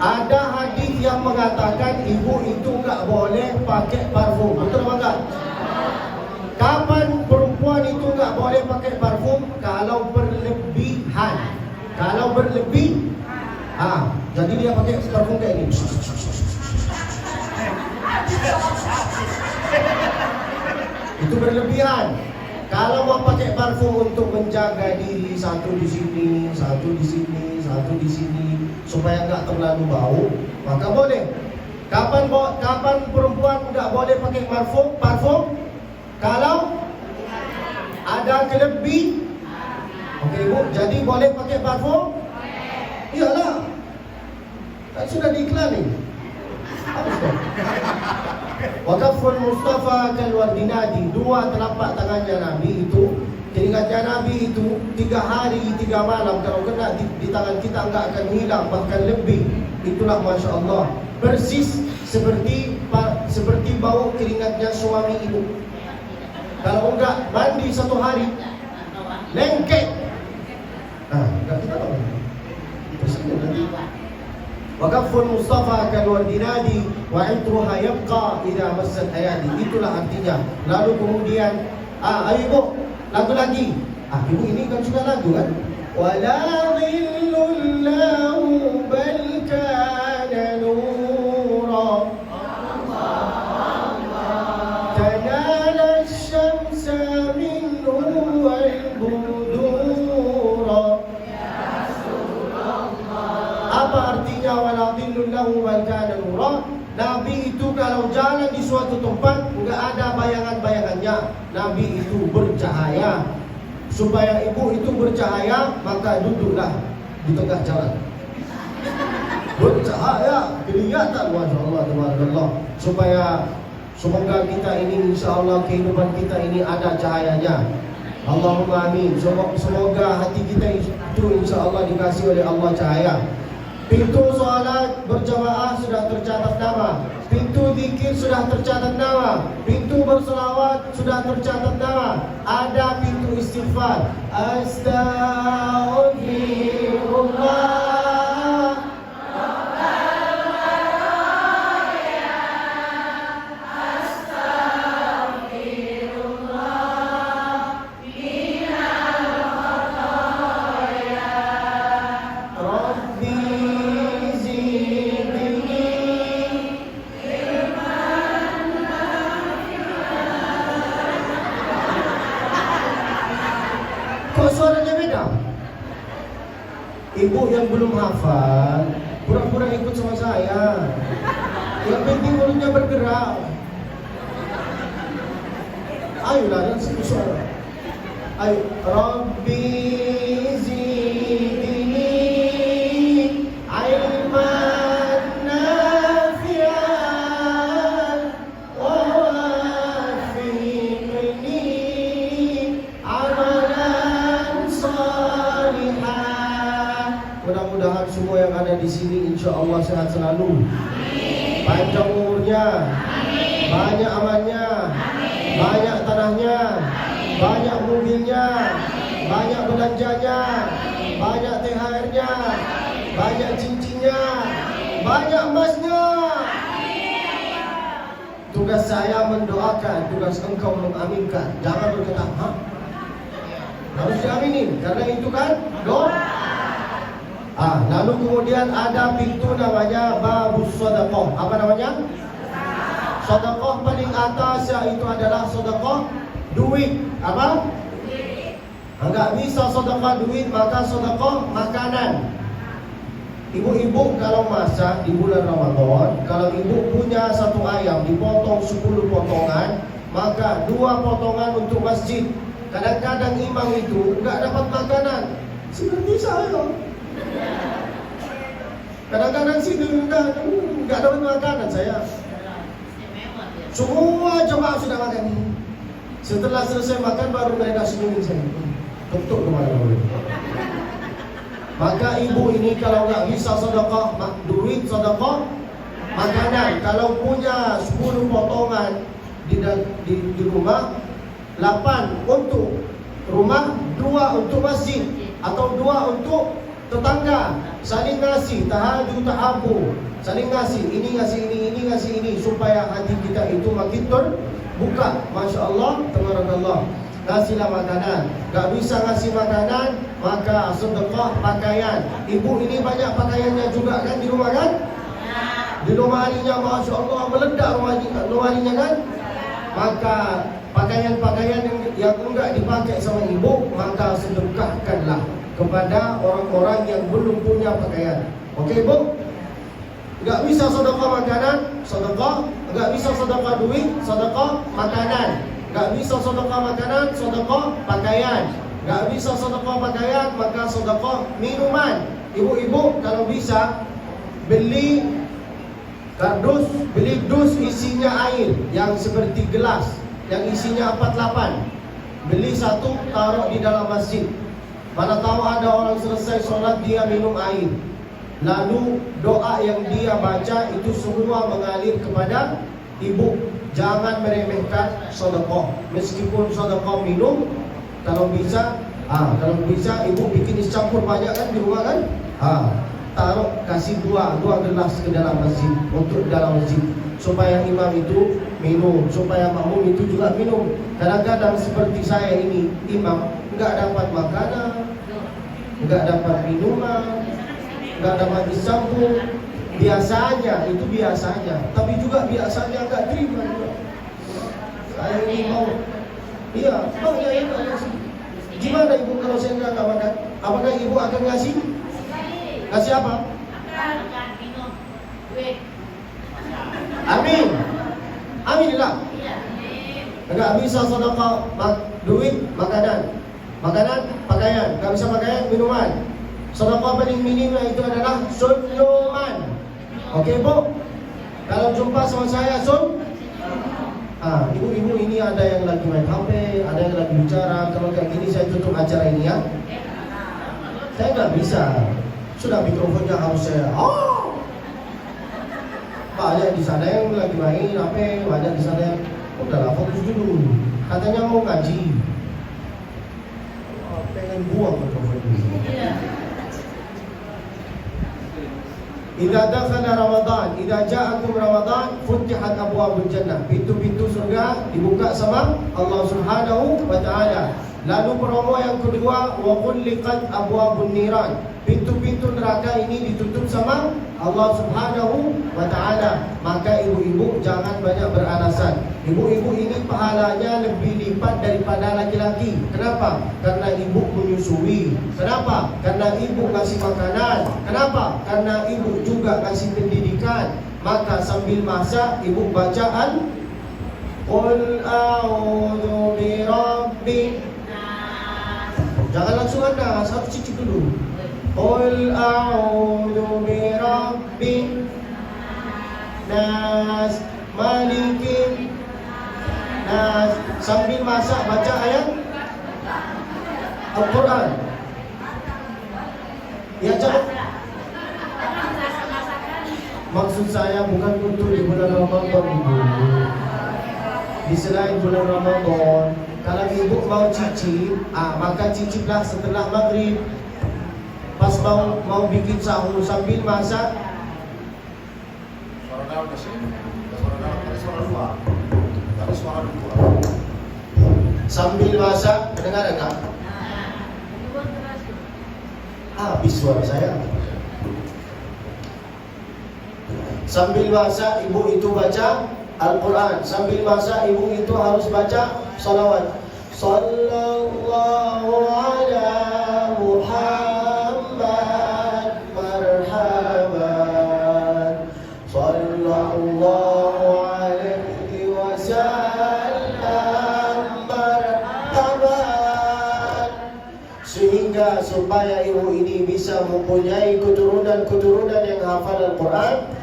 A: ada hadis yang mengatakan ibu itu nggak boleh pakai parfum. Betul apa enggak? Kapan perempuan itu nggak boleh pakai parfum? Kalau berlebihan. Kalau berlebih, jadi dia pakai parfum kayak ini. Itu berlebihan. Kalau mau pakai parfum untuk menjaga diri, satu di sini, satu di sini, satu di sini, supaya nggak terlalu bau, maka boleh. Kapan perempuan nggak boleh pakai parfum? Kalau ada kelebih. Oke ibu, jadi boleh pakai parfum? Iyalah, kan sudah diiklanin. Harus dong. Waqaful Mustafa kalwardinadi. Dua telapak tangannya Nabi itu, keringatnya Nabi itu 3 hari 3 malam. Kalau kena di tangan kita enggak akan hilang, bahkan lebih. Itulah Masya Allah, persis seperti bau keringatnya suami ibu. Kalau enggak mandi 1 hari, lengket. Enggak kita tahu. Waqaful Mustafa kalwardinadi wa itruha yabqa idza massat ayadi. Itulah artinya. Lalu kemudian ayo ibu, lagu lagi. Ibu ini kan sudah lagu kan? Wala dhillun lahu bal kana nura. Tanala asy-syamsa minhu wal budura. Apa artinya wala dhillun lahu wal kana nura? Nabi itu kalau jalan di suatu tempat enggak ada bayangan-bayangannya. Nabi itu bercahaya. Supaya ibu itu bercahaya, maka duduklah di tengah jalan. Bercahaya, kelihatan, Masya Allah, tabarakallah. Supaya semoga kita ini, insya Allah kehidupan kita ini ada cahayanya. Allahumma amin. Semoga hati kita itu insya Allah dikasih oleh Allah cahaya. Pintu salat berjamaah sudah tercatat nama. Pintu zikir sudah tercatat nama. Pintu berselawat sudah tercatat nama. Ada pintu istighfar. Astaghfirullah. Suaranya beda. Ibu yang belum hafal, pura-pura ikut sama saya. Yang penting mulutnya bergerak. Ayolah, dan suara. Ayo, Rabbi zidni ilman nafi'an wa wafiqni amalan salihah. Mudah-mudahan semua yang ada di sini insya Allah sehat selalu. Panjang umurnya, banyak amannya, banyak tanahnya, banyak mobilnya, banyak belanjanya, banyak THR-nya, banyak cincinnya, banyak emasnya. Tugas saya mendoakan, tugas engkau mengaminkan. Jangan berkata, "Hah?" Harus diaminin, karena itu kan doa. Lalu kemudian ada pintu namanya babus sedekah. Apa namanya? Sedekah paling atas yaitu adalah sedekah duit. Apa? Enggak bisa sedekah duit, maka sedekah makanan. Ibu-ibu kalau masak di bulan Ramadan, kalau ibu punya satu ayam dipotong 10 potongan, maka 2 potongan untuk masjid. Kadang-kadang imam itu enggak dapat makanan, seperti saya. Kadang-kadang sih enggak dapat makanan saya. Semua jemaah sudah makan. Setelah selesai makan baru mereka senyumin saya. Tutup kemana-mana. Maka ibu ini kalau nggak bisa sedekah duit, sedekah makanan. Kalau punya 10 potongan di rumah, 8 untuk rumah, 2 untuk masjid, atau 2 untuk tetangga. Saling ngasih, tahadu tahabu, saling ngasih, ini ngasih ini ngasih ini, supaya hati kita itu makin terbuka. Masya Allah, tabarakallah. Kasihlah makanan. Gak bisa ngasih makanan, maka sedekah pakaian. Ibu ini banyak pakaiannya juga kan di rumah kan? Di lemarinya, Masya Allah, meledak lemarinya kan? Maka pakaian-pakaian yang enggak dipakai sama ibu, maka sedekahkanlah kepada orang-orang yang belum punya pakaian. Oke, Bu? Enggak bisa sedekah makanan, sedekah. Enggak bisa sedekah duit, sedekah makanan. Enggak bisa sedekah makanan, sedekah pakaian. Enggak bisa sedekah pakaian, maka sedekah minuman. Ibu-ibu kalau bisa beli kardus, beli dus isinya air yang seperti gelas, yang isinya 48. Beli 1, taruh di dalam masjid. Mana tahu ada orang selesai sholat dia minum air, lalu doa yang dia baca itu semua mengalir kepada ibu. Jangan meremehkan sedekah. Meskipun sedekah minum, kalau bisa ibu bikin campur banyak kan di rumah kan? Taruh, kasih dua gelas ke dalam masjid, untuk dalam masjid, supaya imam itu minum, supaya makmum itu juga minum. Kadang-kadang seperti saya ini, imam enggak dapat makanan, enggak dapat minuman, enggak dapat dicampur. Biasanya, itu biasanya, tapi juga biasanya enggak terima juga. Saya ini mau, gimana ibu kalau saya enggak makan? Apakah ibu akan ngasih? Ngasih apa?
B: Makan, minum, duit.
A: Amin. Aminillah. Enggak bisa sedekah duit, makanan, pakaian. Enggak bisa pakaian, minuman. Sedekah paling minimnya itu adalah senyuman. Oke, Bu? Kalau jumpa sama saya ibu-ibu ini ada yang lagi main HP, ada yang lagi bicara. Kalau kayak gini saya tutup acara ini ya. Saya nggak bisa. Sudah mikrofonnya harus saya. Banyak di sana yang lagi main HP, banyak di sana yang udahlah fokus dulu. Katanya mau ngaji. Pengen buang mikrofon dulu. Idza dakhala Ramadan, idza ja'akum Ramadan, futihat abwabul jannah. Pintu-pintu surga dibuka sama Allah Subhanahu wa taala. Lalu promo yang kedua, wa kulliqat abwabun niran. Pintu-pintu neraka ini ditutup sama Allah Subhanahu wa taala. Maka ibu-ibu jangan banyak beralasan. Ibu-ibu ini pahalanya lebih lipat daripada laki-laki. Kenapa? Karena ibu menyusui. Kenapa? Karena ibu ngasih makanan. Kenapa? Karena ibu juga ngasih pendidikan. Maka sambil masak ibu bacaan Qul a'udzu birabbin. Jangan langsung Anda, harus cicip dulu. Qul a'udzu birabbin nas, malikin nas. Sambil masak baca ayat Al-Quran. Ya, jangan. Maksud saya bukan untuk di bulan Ramadan, ibu. Di selain bulan Ramadan, kalau ibu mau cicip, maka ciciplah setelah maghrib. Pas mau bikin sahur sambil masak.
C: Suara dalam kasih. Suara dalam, tadi suara luar. Tadi suara luar.
A: Sambil masak, dengar enggak? Habis suara saya. Sambil masak, ibu itu baca Al-Quran. Sambil masak, ibu itu harus baca salawat. Sallallahu ala Muhammad marhaban. Sallallahu alaihi wasallam marhaban. Sehingga supaya ibu ini bisa mempunyai keturunan-keturunan yang hafal Al-Quran,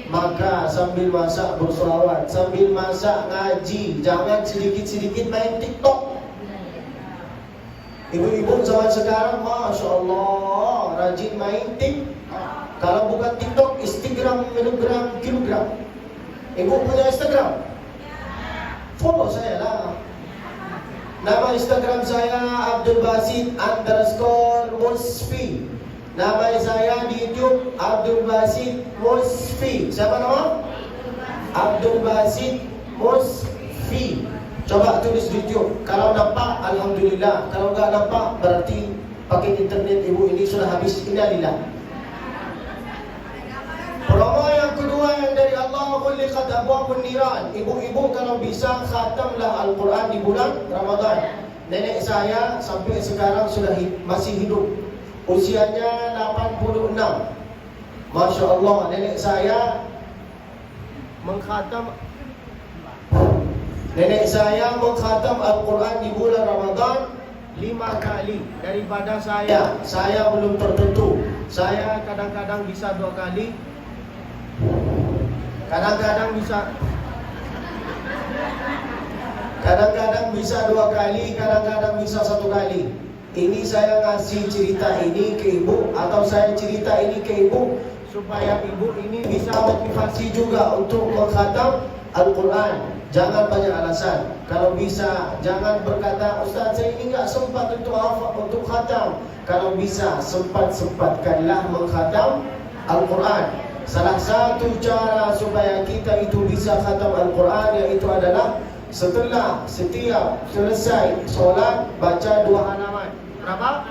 A: maka sambil masak berselawat, sambil masak ngaji, jangan sedikit-sedikit main TikTok. Ibu-ibu zaman sekarang, Masya Allah, rajin main TikTok. Kalau bukan TikTok, Instagram, miligram, kilogram. Ibu punya Instagram? Follow saya lah. Nama Instagram saya Abdul Basit _Musfi. Nama saya di YouTube Abdul Basit Musfi. Siapa nama? Abdul Basit Musfi. Coba tulis di YouTube. Kalau nampak, alhamdulillah. Kalau enggak nampak, berarti pakai internet ibu ini sudah habis. Innalillah. Promo yang kedua yang dari Allah, Khuliqat abwabun niran. Ibu-ibu kalau bisa khatamlah Al-Quran di bulan Ramadan. Nenek saya sampai sekarang sudah masih hidup. Usianya 86. Masya Allah, nenek saya mengkhatam Al-Quran di bulan Ramadan 5 kali. Daripada saya belum tertentu. Saya kadang-kadang bisa 2 kali, kadang-kadang bisa 2 kali, kadang-kadang bisa 1 kali. Ini saya ngasih cerita ini ke ibu, atau saya cerita ini ke ibu supaya ibu ini bisa motivasi juga untuk mengkhatam Al-Quran. Jangan banyak alasan. Kalau bisa, jangan berkata, Ustaz saya ini enggak sempat untuk khatam. Kalau bisa, sempat-sempatkanlah mengkhatam Al-Quran. Salah satu cara supaya kita itu bisa khatam Al-Quran yaitu adalah setelah setiap selesai solat baca 2 halaman. Berapa?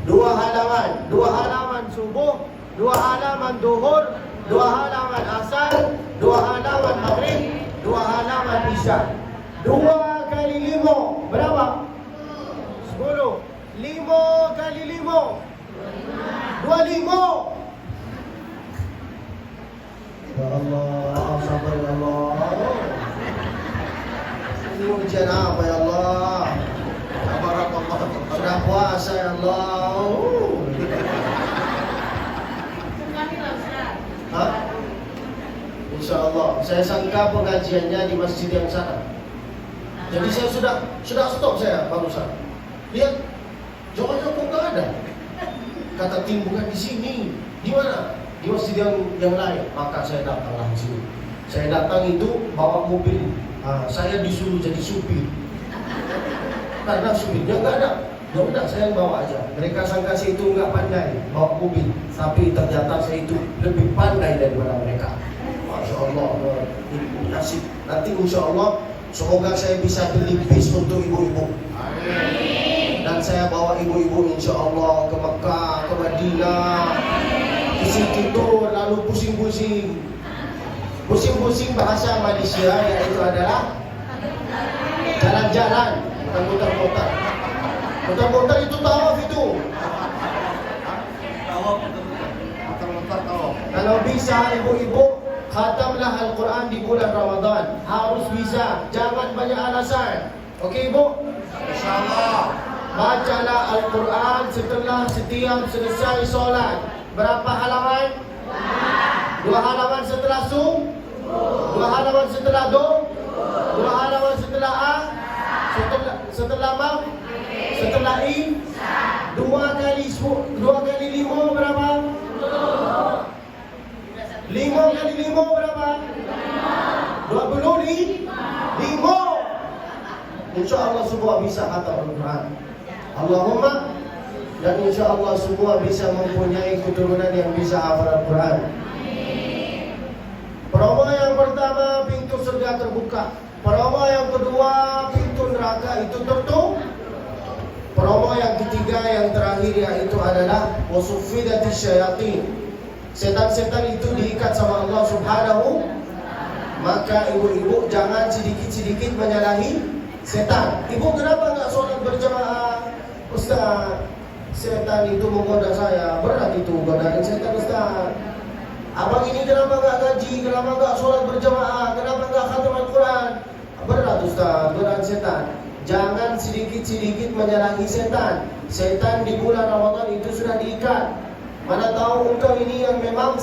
A: 2 halaman. 2 halaman subuh, 2 halaman duhur, 2 halaman asar, 2 halaman maghrib, 2 halaman isya. 2 kali 5 berapa? 10. 5 kali 5 25. Ya Allah, sabar ya Allah. Ini ujian apa ya Allah? Sudah puasa ya Allah. Hah? Insya Allah. Saya sangka pengajiannya di masjid yang sana. Jadi saya sudah stop saya barusan. Lihat, jawabannya kok nggak ada. Kata tim bukan di sini. Di mana? Di masjid yang lain. Maka saya datanglah di sini. Saya datang itu bawa mobil. Saya disuruh jadi supir. Karena supirnya nggak ada. Ya udah saya bawa aja. Mereka sangka saya itu nggak pandai bawa mobil, tapi ternyata saya itu lebih pandai daripada mereka. Masya Allah, nasib. Nanti insya Allah semoga saya bisa beli bis untuk ibu-ibu. Dan saya bawa ibu-ibu insya Allah ke Mekah, ke Madinah, ke situ tuh lalu pusing-pusing. Pusing-pusing bahasa Malaysia yaitu adalah jalan-jalan, bukan muter-muter. Muter-muter itu tawaf itu.
C: Muter-muter tawaf.
A: Kalau bisa ibu-ibu khatamlah Al-Quran di bulan Ramadan. Harus bisa, jangan banyak alasan. Okey ibu?
C: InsyaAllah.
A: Bacalah Al-Quran setelah setiap selesai solat. Berapa halaman? 2 halaman setelah subuh, 2 halaman setelah duhur, 2 halaman setelah setelah maghrib, setelah isya. 2 kali 5 berapa? 5 kali 5 berapa? 25. InsyaAllah semua bisa khatam Al-Quran. Allahumma Dan insya Allah semua bisa mempunyai keturunan yang bisa hafal Al-Quran. Promo yang pertama, pintu surga terbuka. Promo yang kedua, pintu neraka itu tertutup. Promo yang ketiga, yang terakhir, yaitu adalah wasuffidati syayatin. Setan-setan itu diikat sama Allah Subhanahu. Maka ibu-ibu jangan sedikit-sedikit menyalahi setan. Ibu kenapa nggak sholat berjamaah? Ustaz, setan itu menggoda saya. Berat itu godaan setan, Ustaz. Abang ini kenapa nggak ngaji? Kenapa nggak sholat berjamaah? Kenapa nggak khatam Al-Quran? Berat, Ustaz, godaan setan. Jangan sedikit-sedikit menyalahi setan. Setan di bulan Ramadan itu sudah diikat. Mana tahu engkau ini yang memang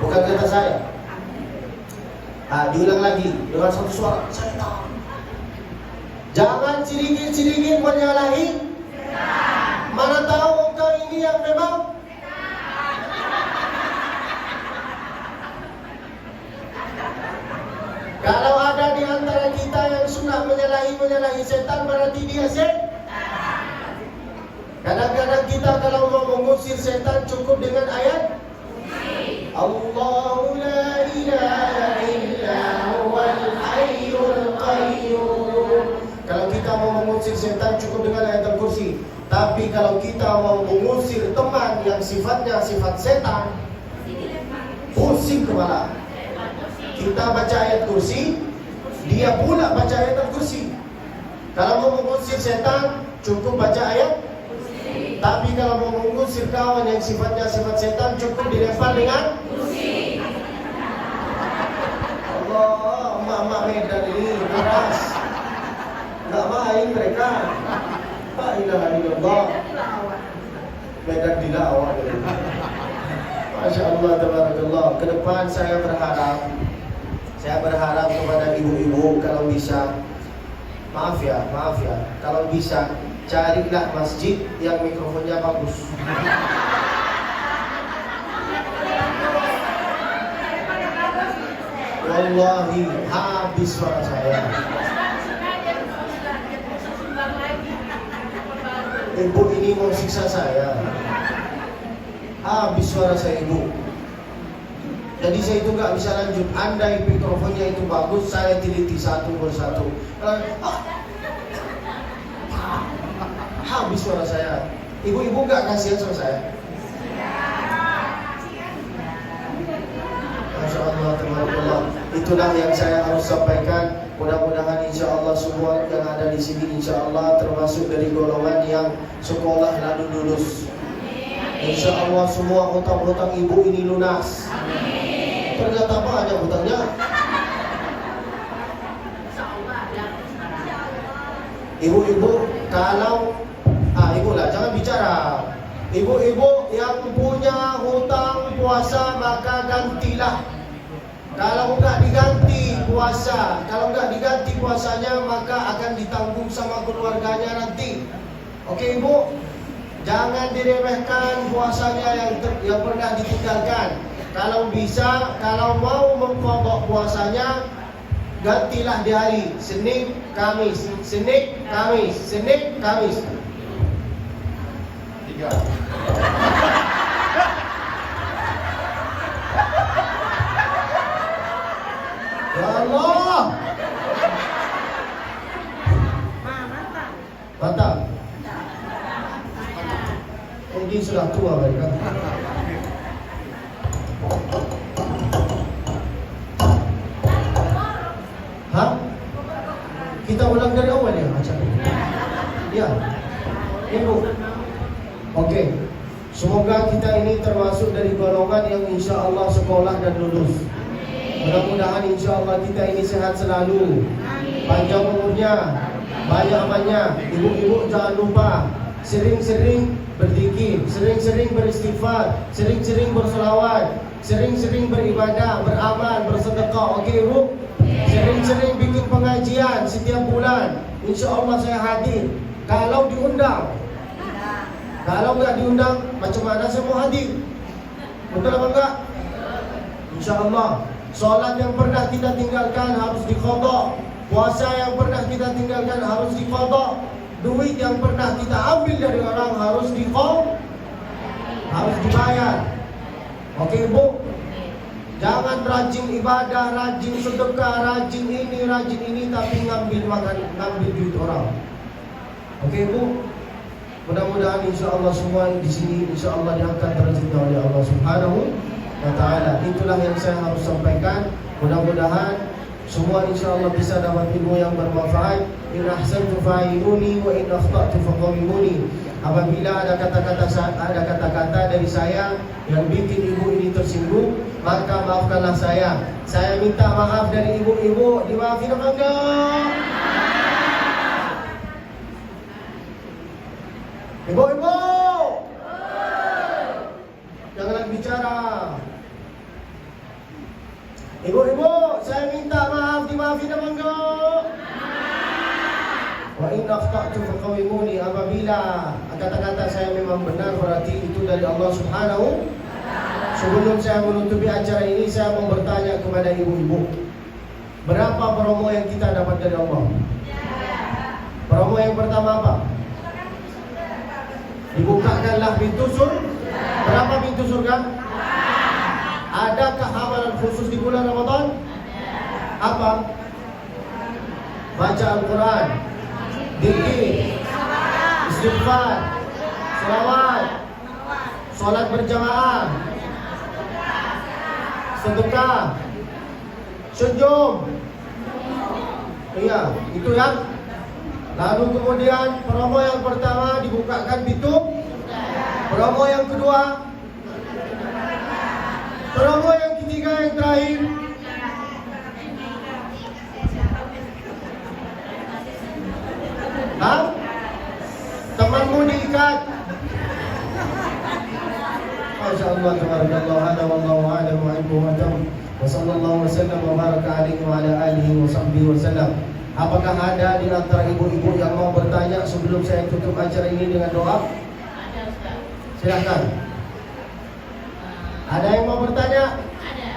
A: bukan kata saya. Diulang lagi dengan satu suara. Setan. Jangan sedikit-sedikit menyalahi setan. Mana tahu engkau ini yang memang Kalau ada di antara kita yang suka menyalahi setan, berarti dia setan. Kadang-kadang kita kalau mau mengusir setan cukup dengan ayat Allahu la ilaha illa huwal hayyul qayyum. Kalau kita mau mengusir setan cukup dengan ayat Al-Kursi. Tapi kalau kita mau mengusir teman yang sifatnya sifat setan, pusing kepala. Kita baca ayat kursi, dia pula baca ayat Al-Kursi. Kalau mau mengusir setan, cukup baca ayat. Tapi kalau mau mengusir kawan yang sifatnya sifat setan, cukup dilempar dengan kursi. Allah, emak-emak Medan ini keras. Nggak main mereka. La ilaha illallah. Medan dilawat. Masya Allah, tabarakallah. Ke depan saya berharap kepada ibu-ibu kalau bisa, maaf ya, kalau bisa carilah masjid yang mikrofonnya bagus. Wallahi habis suara saya. Ibu ini mau siksa saya. Habis suara saya, ibu. Jadi saya itu nggak bisa lanjut. Andai mikrofonnya itu bagus, saya teliti satu persatu. Habis suara saya. Ibu-ibu nggak kasihan sama saya? Masya Allah, tabarakallah. Itulah yang saya harus sampaikan. Mudah-mudahan insya Allah semua yang ada di sini insya Allah termasuk dari golongan yang sekolah lalu lulus. Insya Allah semua hutang-hutang ibu ini lunas. Ternyata apa aja hutangnya? Ibu-ibu kalau ibu lah jangan bicara. Ibu-ibu yang punya hutang puasa maka gantilah. Kalau enggak diganti puasanya maka akan ditanggung sama keluarganya nanti. Oke ibu, jangan diremehkan puasanya yang pernah ditinggalkan. Kalau bisa, kalau mau mengqadha puasanya, gantilah di hari Senin, Kamis, Senin, Kamis, Senin, Kamis.
C: 3.
A: Ya Allah. Mantap. Ini sudah tua mereka. Hah? Kita ulang dari awal ya macam ini. Ya. Ibu. Oke. Semoga kita ini termasuk dari golongan yang insya Allah sekolah dan lulus. Mudah-mudahan insya Allah kita ini sehat selalu, panjang umurnya, banyak amalnya. Ibu-ibu jangan lupa sering-sering berzikir, sering-sering beristighfar, sering-sering berselawat, sering-sering beribadah, beramal, bersedekah. Oke ibu? Sering-sering bikin pengajian setiap bulan. Insya Allah saya hadir. Kalau diundang, kalau nggak diundang, macam mana saya mau hadir? Betul apa enggak? Insya Allah. Solat yang pernah kita tinggalkan harus diqadha. Puasa yang pernah kita tinggalkan harus diqadha. Duit yang pernah kita ambil dari orang harus dibayar. Oke Bu? Jangan rajin ibadah, rajin sedekah, rajin ini tapi ngambil duit orang. Oke Bu? Mudah-mudahan insyaallah semua di sini insyaallah diangkat derajatnya oleh Allah Subhanahu wa taala. Itulah yang saya harus sampaikan. Mudah-mudahan semua insyaallah bisa dapat ilmu yang bermanfaat. In ahsantu fa'inuni wa in akhta'tu faqawimuni. Apabila ada kata-kata dari saya yang bikin ibu ini tersinggung, maka maafkanlah saya. Saya minta maaf dari ibu-ibu. Dimaafin apa enggak? Ibu-ibu, jangan lagi bicara. Ibu-ibu, saya minta maaf. Dimaafin apa enggak? Wa in akhta'tu faqawimuni. Apabila kata-kata saya memang benar, berarti itu dari Allah Subhanahu. Sebelum saya menutupi acara ini, saya mau bertanya kepada ibu-ibu, berapa promo yang kita dapat dari Allah? Promo yang pertama apa? Dibukakanlah pintu surga. Berapa pintu surga? Adakah amalan khusus di bulan Ramadan? Apa? Baca Al-Quran, zikir, istighfar, selawat, sholat berjamaah, sedekah, senyum. Iya, itu ya. Lalu kemudian promo yang pertama dibukakan pintu. Promo yang kedua. Promo yang ketiga, yang terakhir. Hah? Temanmu diikat. Masya Allah, tabarakallah. Hada wallahu a'lam wa ibu wa tam. Wa sallallahu wa sallam wa baraka alaihi wa ala alihi wa sahbihi wa sallam. Apakah ada di antara ibu-ibu yang mau bertanya sebelum saya tutup acara ini dengan doa?
B: Ada Ustaz.
A: Silakan. Ada yang mau bertanya?
B: Ada.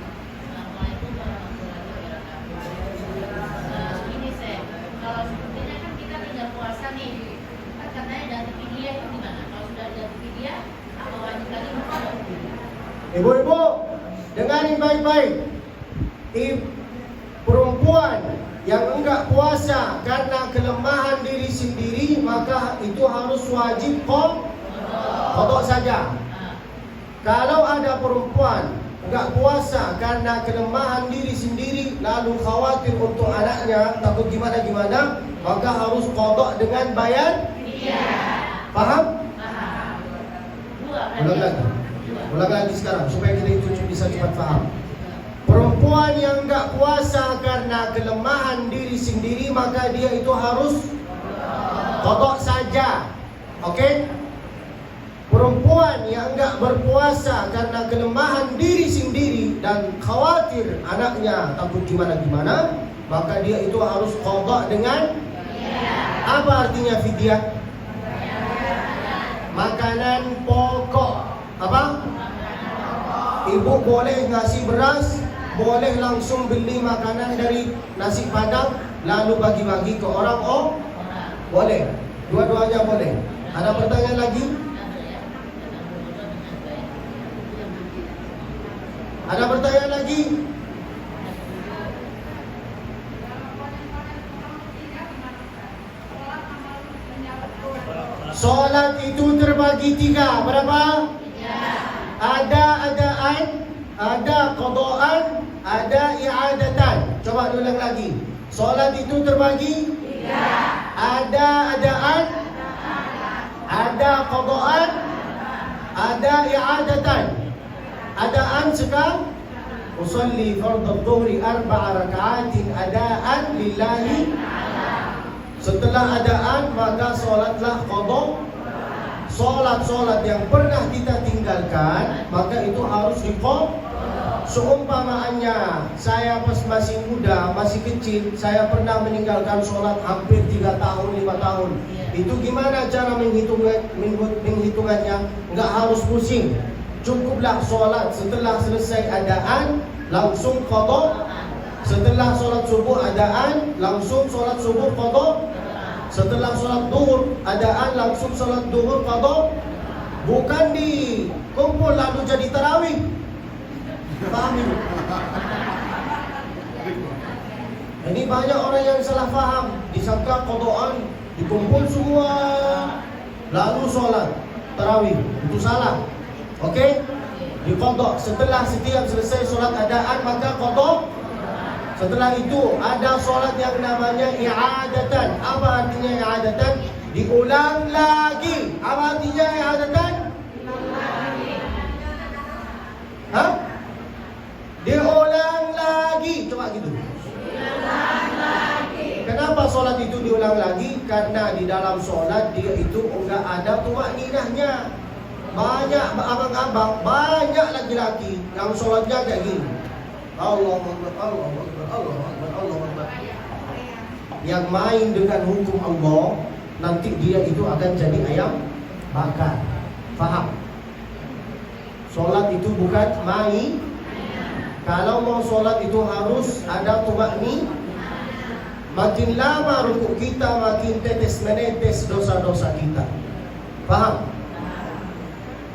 B: Assalamualaikum warahmatullahi wabarakatuh. Ini saya, kalau sepertinya kan kita tinggal puasa nih, kan katanya ganti fidyah itu gimana? Kalau sudah ganti fidyah, apa wajib lagi mengqadha?
A: Ibu-ibu, dengarin baik-baik. Perempuan yang enggak puasa karena kelemahan diri sendiri, maka itu harus wajib qadha saja. Kalau ada perempuan enggak puasa karena kelemahan diri sendiri, lalu khawatir untuk anaknya, takut gimana-gimana, maka harus qadha dengan bayar.
B: Iya.
A: Paham?
B: Paham.
A: Ulang lagi sekarang supaya kita itu bisa cepat paham. Perempuan yang enggak puasa karena kelemahan diri sendiri, maka dia itu harus qadha saja. Oke? Perempuan yang enggak berpuasa karena kelemahan diri sendiri dan khawatir anaknya takut gimana-gimana, maka dia itu harus qadha dengan apa artinya fidyah? Makanan pokok. Apa? Ibu boleh ngasih beras, boleh langsung beli makanan dari nasi padang lalu bagi-bagi ke orang. Oh, boleh. Dua-duanya boleh. Ada pertanyaan lagi? Ada pertanyaan lagi? Solat itu terbagi tiga. Berapa? Ada adaan, ada qadaan, ada i'adatan. Coba ulang lagi. Solat itu terbagi tiga. Ada adaan, ada qadaan, ada i'adatan. Adaan sekarang usalli fardhu dhuhri 4 raka'atin adaan lillahi. Setelah adaan maka solatlah qadha. Solat-solat yang pernah kita tinggalkan maka itu harus diqadha. Seumpamaannya saya pas masih muda, masih kecil, saya pernah meninggalkan solat hampir 3 tahun, 5 tahun. Itu gimana cara menghitungannya? Enggak harus pusing. Cukuplah solat setelah selesai adaan langsung qadha. Setelah sholat subuh adaan, langsung sholat subuh qadha. Setelah sholat duhur adaan, langsung sholat duhur qadha. Bukan di kumpul lalu jadi tarawih. Paham ini? Ini banyak orang yang salah faham. Disangka qadhaan, dikumpul semua lalu sholat tarawih. Itu salah. Oke? Diqadha. Setelah setiap selesai sholat adaan maka qadha. Setelah itu ada sholat yang namanya i'adatan. Apa artinya i'adatan? Diulang lagi. Apa artinya i'adatan? Hah? Diulang lagi. Coba gitu. Kenapa sholat itu diulang lagi? Karena di dalam sholat dia itu enggak ada tumakninahnya. Banyak abang-abang, banyak laki-laki yang sholatnya kayak gini. Allahu Akbar, Allahu Akbar, Allahu Akbar, Allahu Akbar. Yang main dengan hukum Allah, nanti dia itu akan jadi ayam bakar. Faham? Sholat itu bukan main. Kalau mau sholat itu harus ada tumakni. Makin lama rukuk kita, makin tetes menetes dosa-dosa kita. Faham?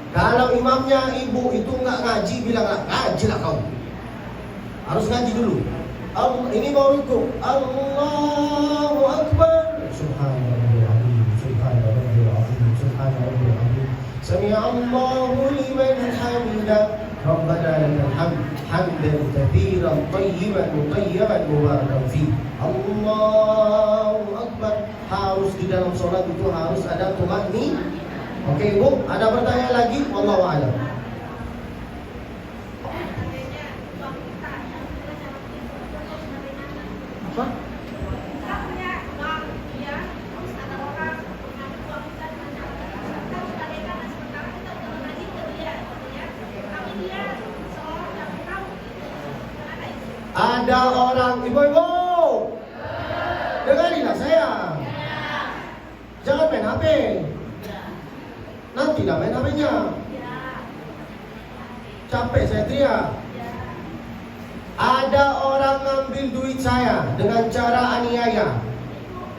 A: Kalau imamnya ibu itu nggak ngaji, bilanglah ngajilah kau. Harus ngaji dulu. Ini mau rukuk. Allahu Akbar. Subhanallah. Subhanallah. Subhanallah. Sami'allahu liman hamidah. Rabbana lakal hamd. Hamdan katsiran tayyiban mutayyiban mubarakan fi. Allahu Akbar. Harus di dalam sholat itu harus ada tumakni. Oke, Ibu, ada pertanyaan lagi? Wallahu a'lam. Apa? Ada orang, ibu-ibu, dengarilah saya. Jangan main HP. Nanti dah main HP-nya. Capek saya teriak. Ada orang ngambil duit saya dengan cara aniaya.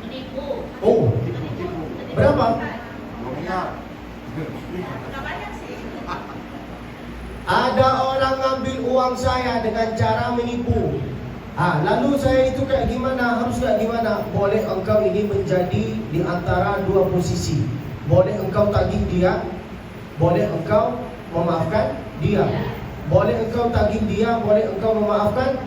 B: Menipu.
A: Oh, berapa? Ada orang ngambil uang saya dengan cara menipu. Lalu saya itu kayak gimana? Harus kayak gimana? Boleh engkau ini menjadi di antara dua posisi. Boleh engkau tagih dia, boleh engkau memaafkan dia. Boleh engkau tagih dia, boleh engkau memaafkan.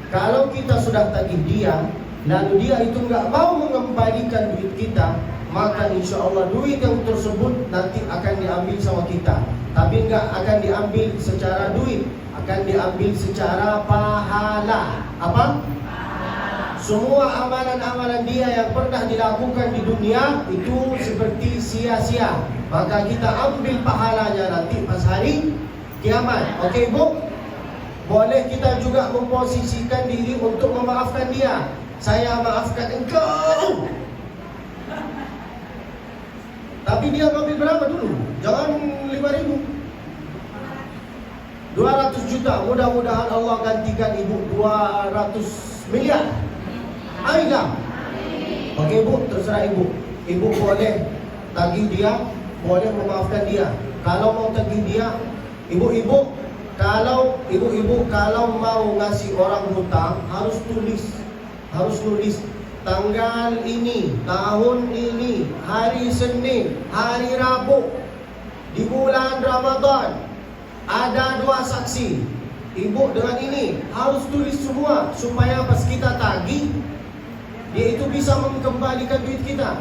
A: Kalau kita sudah tagih dia, lalu dia itu nggak mau mengembalikan duit kita, maka insya Allah duit yang tersebut nanti akan diambil sama kita. Tapi nggak akan diambil secara duit, akan diambil secara pahala. Apa? Semua amalan-amalan dia yang pernah dilakukan di dunia itu seperti sia-sia. Maka kita ambil pahalanya nanti pas hari kiamat. Oke, Bu? Boleh kita juga memposisikan diri untuk memaafkan dia. Saya maafkan engkau. Tapi dia ngambil berapa dulu? Jangan 5.000. 200 juta. Mudah-mudahan Allah gantikan ibu 200 miliar. Ayolah. Oke, Bu, terserah ibu. Ibu boleh tagih dia, boleh memaafkan dia. Kalau mau tagih dia, ibu-ibu kalau mau ngasih orang hutang harus tulis tanggal ini, tahun ini, hari Senin, hari Rabu, di bulan Ramadan. Ada 2 saksi. Ibu dengan ini harus tulis semua supaya pas kita tagih dia itu bisa mengembalikan duit kita.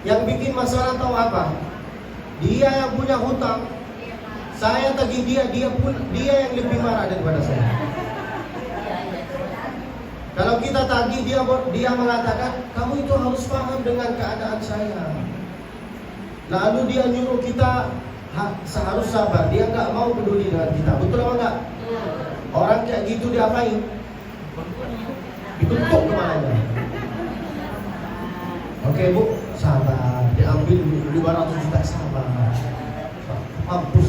A: Yang bikin masalah tahu apa? Dia yang punya hutang. Saya tagih dia yang lebih marah daripada saya. Kalau kita tagih dia mengatakan, kamu itu harus paham dengan keadaan saya. Lalu dia nyuruh kita harus sabar. Dia nggak mau peduli dengan kita. Betul apa enggak? Orang kayak gitu diapain? Ditutup kepalanya. Oke, Bu, sabar. Diambil 500 juta, sabar. Mampus.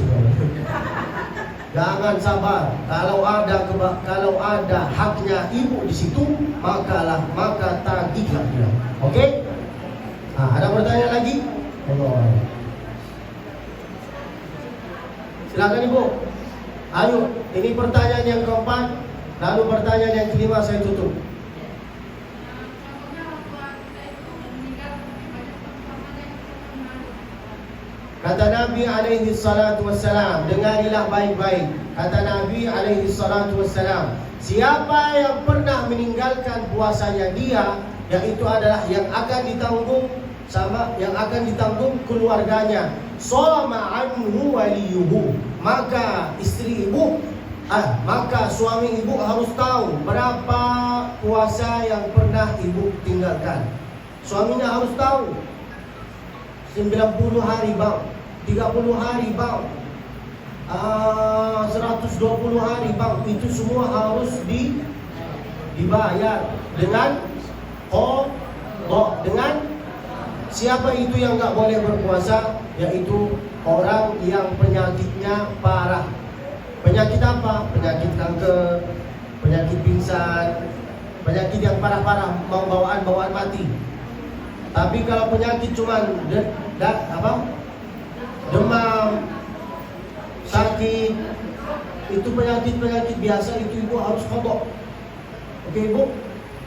D: Jangan sabar. Kalau ada haknya ibu di situ, maka tagihlah dia. Oke? Nah, ada pertanyaan lagi? Allah. Silakan ibu. Ayo, ini pertanyaan yang keempat. Lalu pertanyaan yang kelima saya tutup. Kata Nabi alaihi salatu wassalam, dengarilah baik-baik. Kata Nabi alaihi salatu wassalam, siapa yang pernah meninggalkan puasanya dia, yaitu adalah yang akan ditanggung keluarganya. Shoma anhu waliyuhu. Maka maka suami ibu harus tahu berapa puasa yang pernah ibu tinggalkan. Suaminya harus tahu. 90 hari bang, 30 hari bang, 120 hari bang, itu semua harus dibayar dengan dengan siapa itu yang nggak boleh berpuasa, yaitu orang yang penyakitnya parah. Penyakit apa? Penyakit kanker, penyakit pingsan, penyakit yang parah-parah, mau bawaan mati. Tapi kalau penyakit cuma demam, sakit, itu penyakit biasa, itu ibu harus kodok. Oke ibu,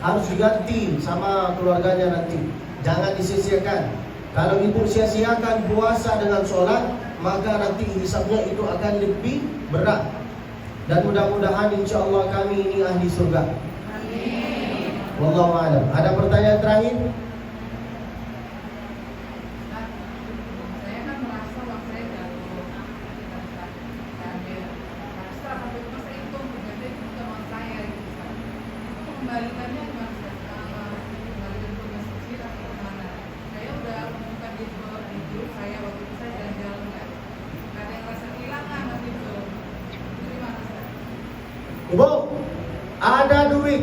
D: harus diganti sama keluarganya nanti. Jangan disia-siakan. Kalau ibu sia-siakan puasa dengan sholat, maka nanti hisabnya itu akan lebih berat. Dan mudah-mudahan insya Allah kami ini ahli surga. Amin. Wallahu a'lam. Ada pertanyaan terakhir? Ibu, ada duit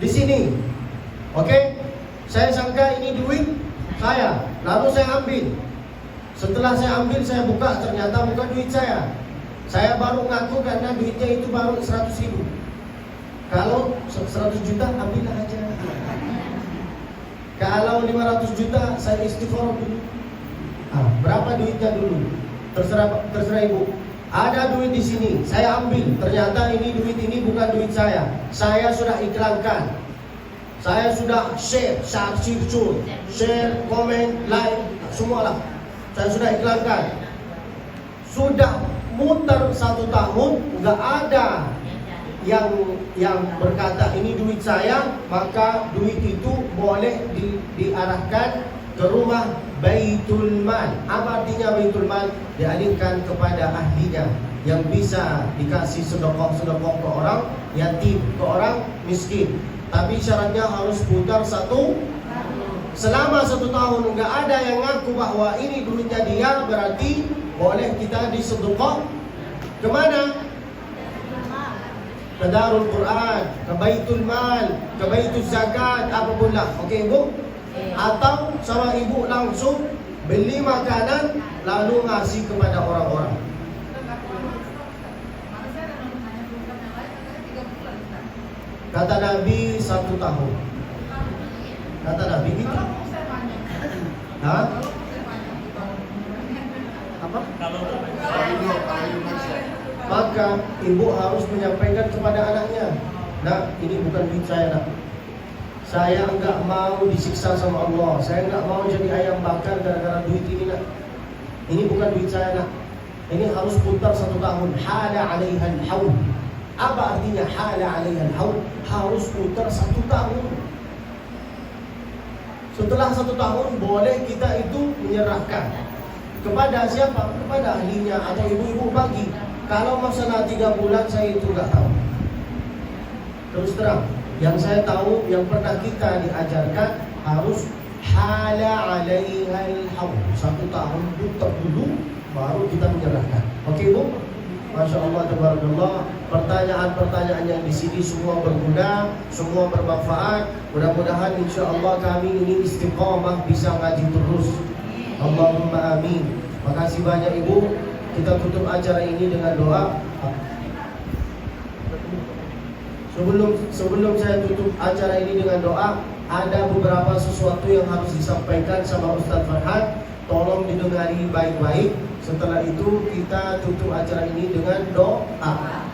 D: di sini. Oke? Saya sangka ini duit saya. Lalu saya ambil. Setelah saya ambil, saya buka, ternyata bukan duit saya. Saya baru ngaku karena duitnya itu baru 100.000. Kalau 100 juta, ambillah aja. Kalau 500 juta, saya istighfar dulu. Berapa duitnya dulu? Terserah ibu. Ada duit di sini, saya ambil. Ternyata duit ini bukan duit saya. Saya sudah iklankan. Saya sudah share, komen, like, semualah. Saya sudah iklankan. Sudah muter 1 tahun, nggak ada yang berkata ini duit saya, maka duit itu boleh diarahkan ke rumah Baitul Mal. Apa artinya Baitul Mal? Dialihkan kepada ahlinya, yang bisa dikasih sedekah ke orang yatim, ke orang miskin. Tapi syaratnya harus putar selama 1 tahun. Enggak ada yang ngaku bahwa ini duitnya dia, berarti boleh kita disedekah kemana? Ke Darul Quran, ke Baitul Mal, ke Baitul Zakat, apapun lah. Oke ibu? Atau sama ibu langsung beli makanan lalu ngasih kepada orang-orang. Kata Nabi 1 tahun. Kata Nabi gitu. Hah? Apa? Maka ibu harus menyampaikan kepada anaknya, nak, ini bukan duit saya, nak. Saya enggak mau disiksa sama Allah. Saya enggak mau jadi ayam bakar gara-gara duit ini, nak. Ini bukan duit saya, nak. Ini harus putar 1 tahun. Hala 'alaihal haul. Apa artinya hala 'alaihal haul? Harus putar 1 tahun. Setelah 1 tahun boleh kita itu menyerahkan kepada siapa? Kepada ahlinya atau ibu-ibu bagi. Kalau masalah 3 bulan saya itu enggak tahu. Terus terang, yang saya tahu, yang pernah kita diajarkan, harus hala 'alaihal haul. 1 tahun putar dulu baru kita menyerahkan. Oke Bu? Masya Allah, tabarakallah. Pertanyaan-pertanyaan yang di sini semua berguna, semua bermanfaat. Mudah-mudahan insya Allah kami ini istiqamah bisa ngaji terus. Allahumma amin. Makasih banyak Ibu. Kita tutup acara ini dengan doa. Sebelum saya tutup acara ini dengan doa, ada beberapa sesuatu yang harus disampaikan sama Ustadz Farhan. Tolong didengari baik-baik. Setelah itu kita tutup acara ini dengan doa.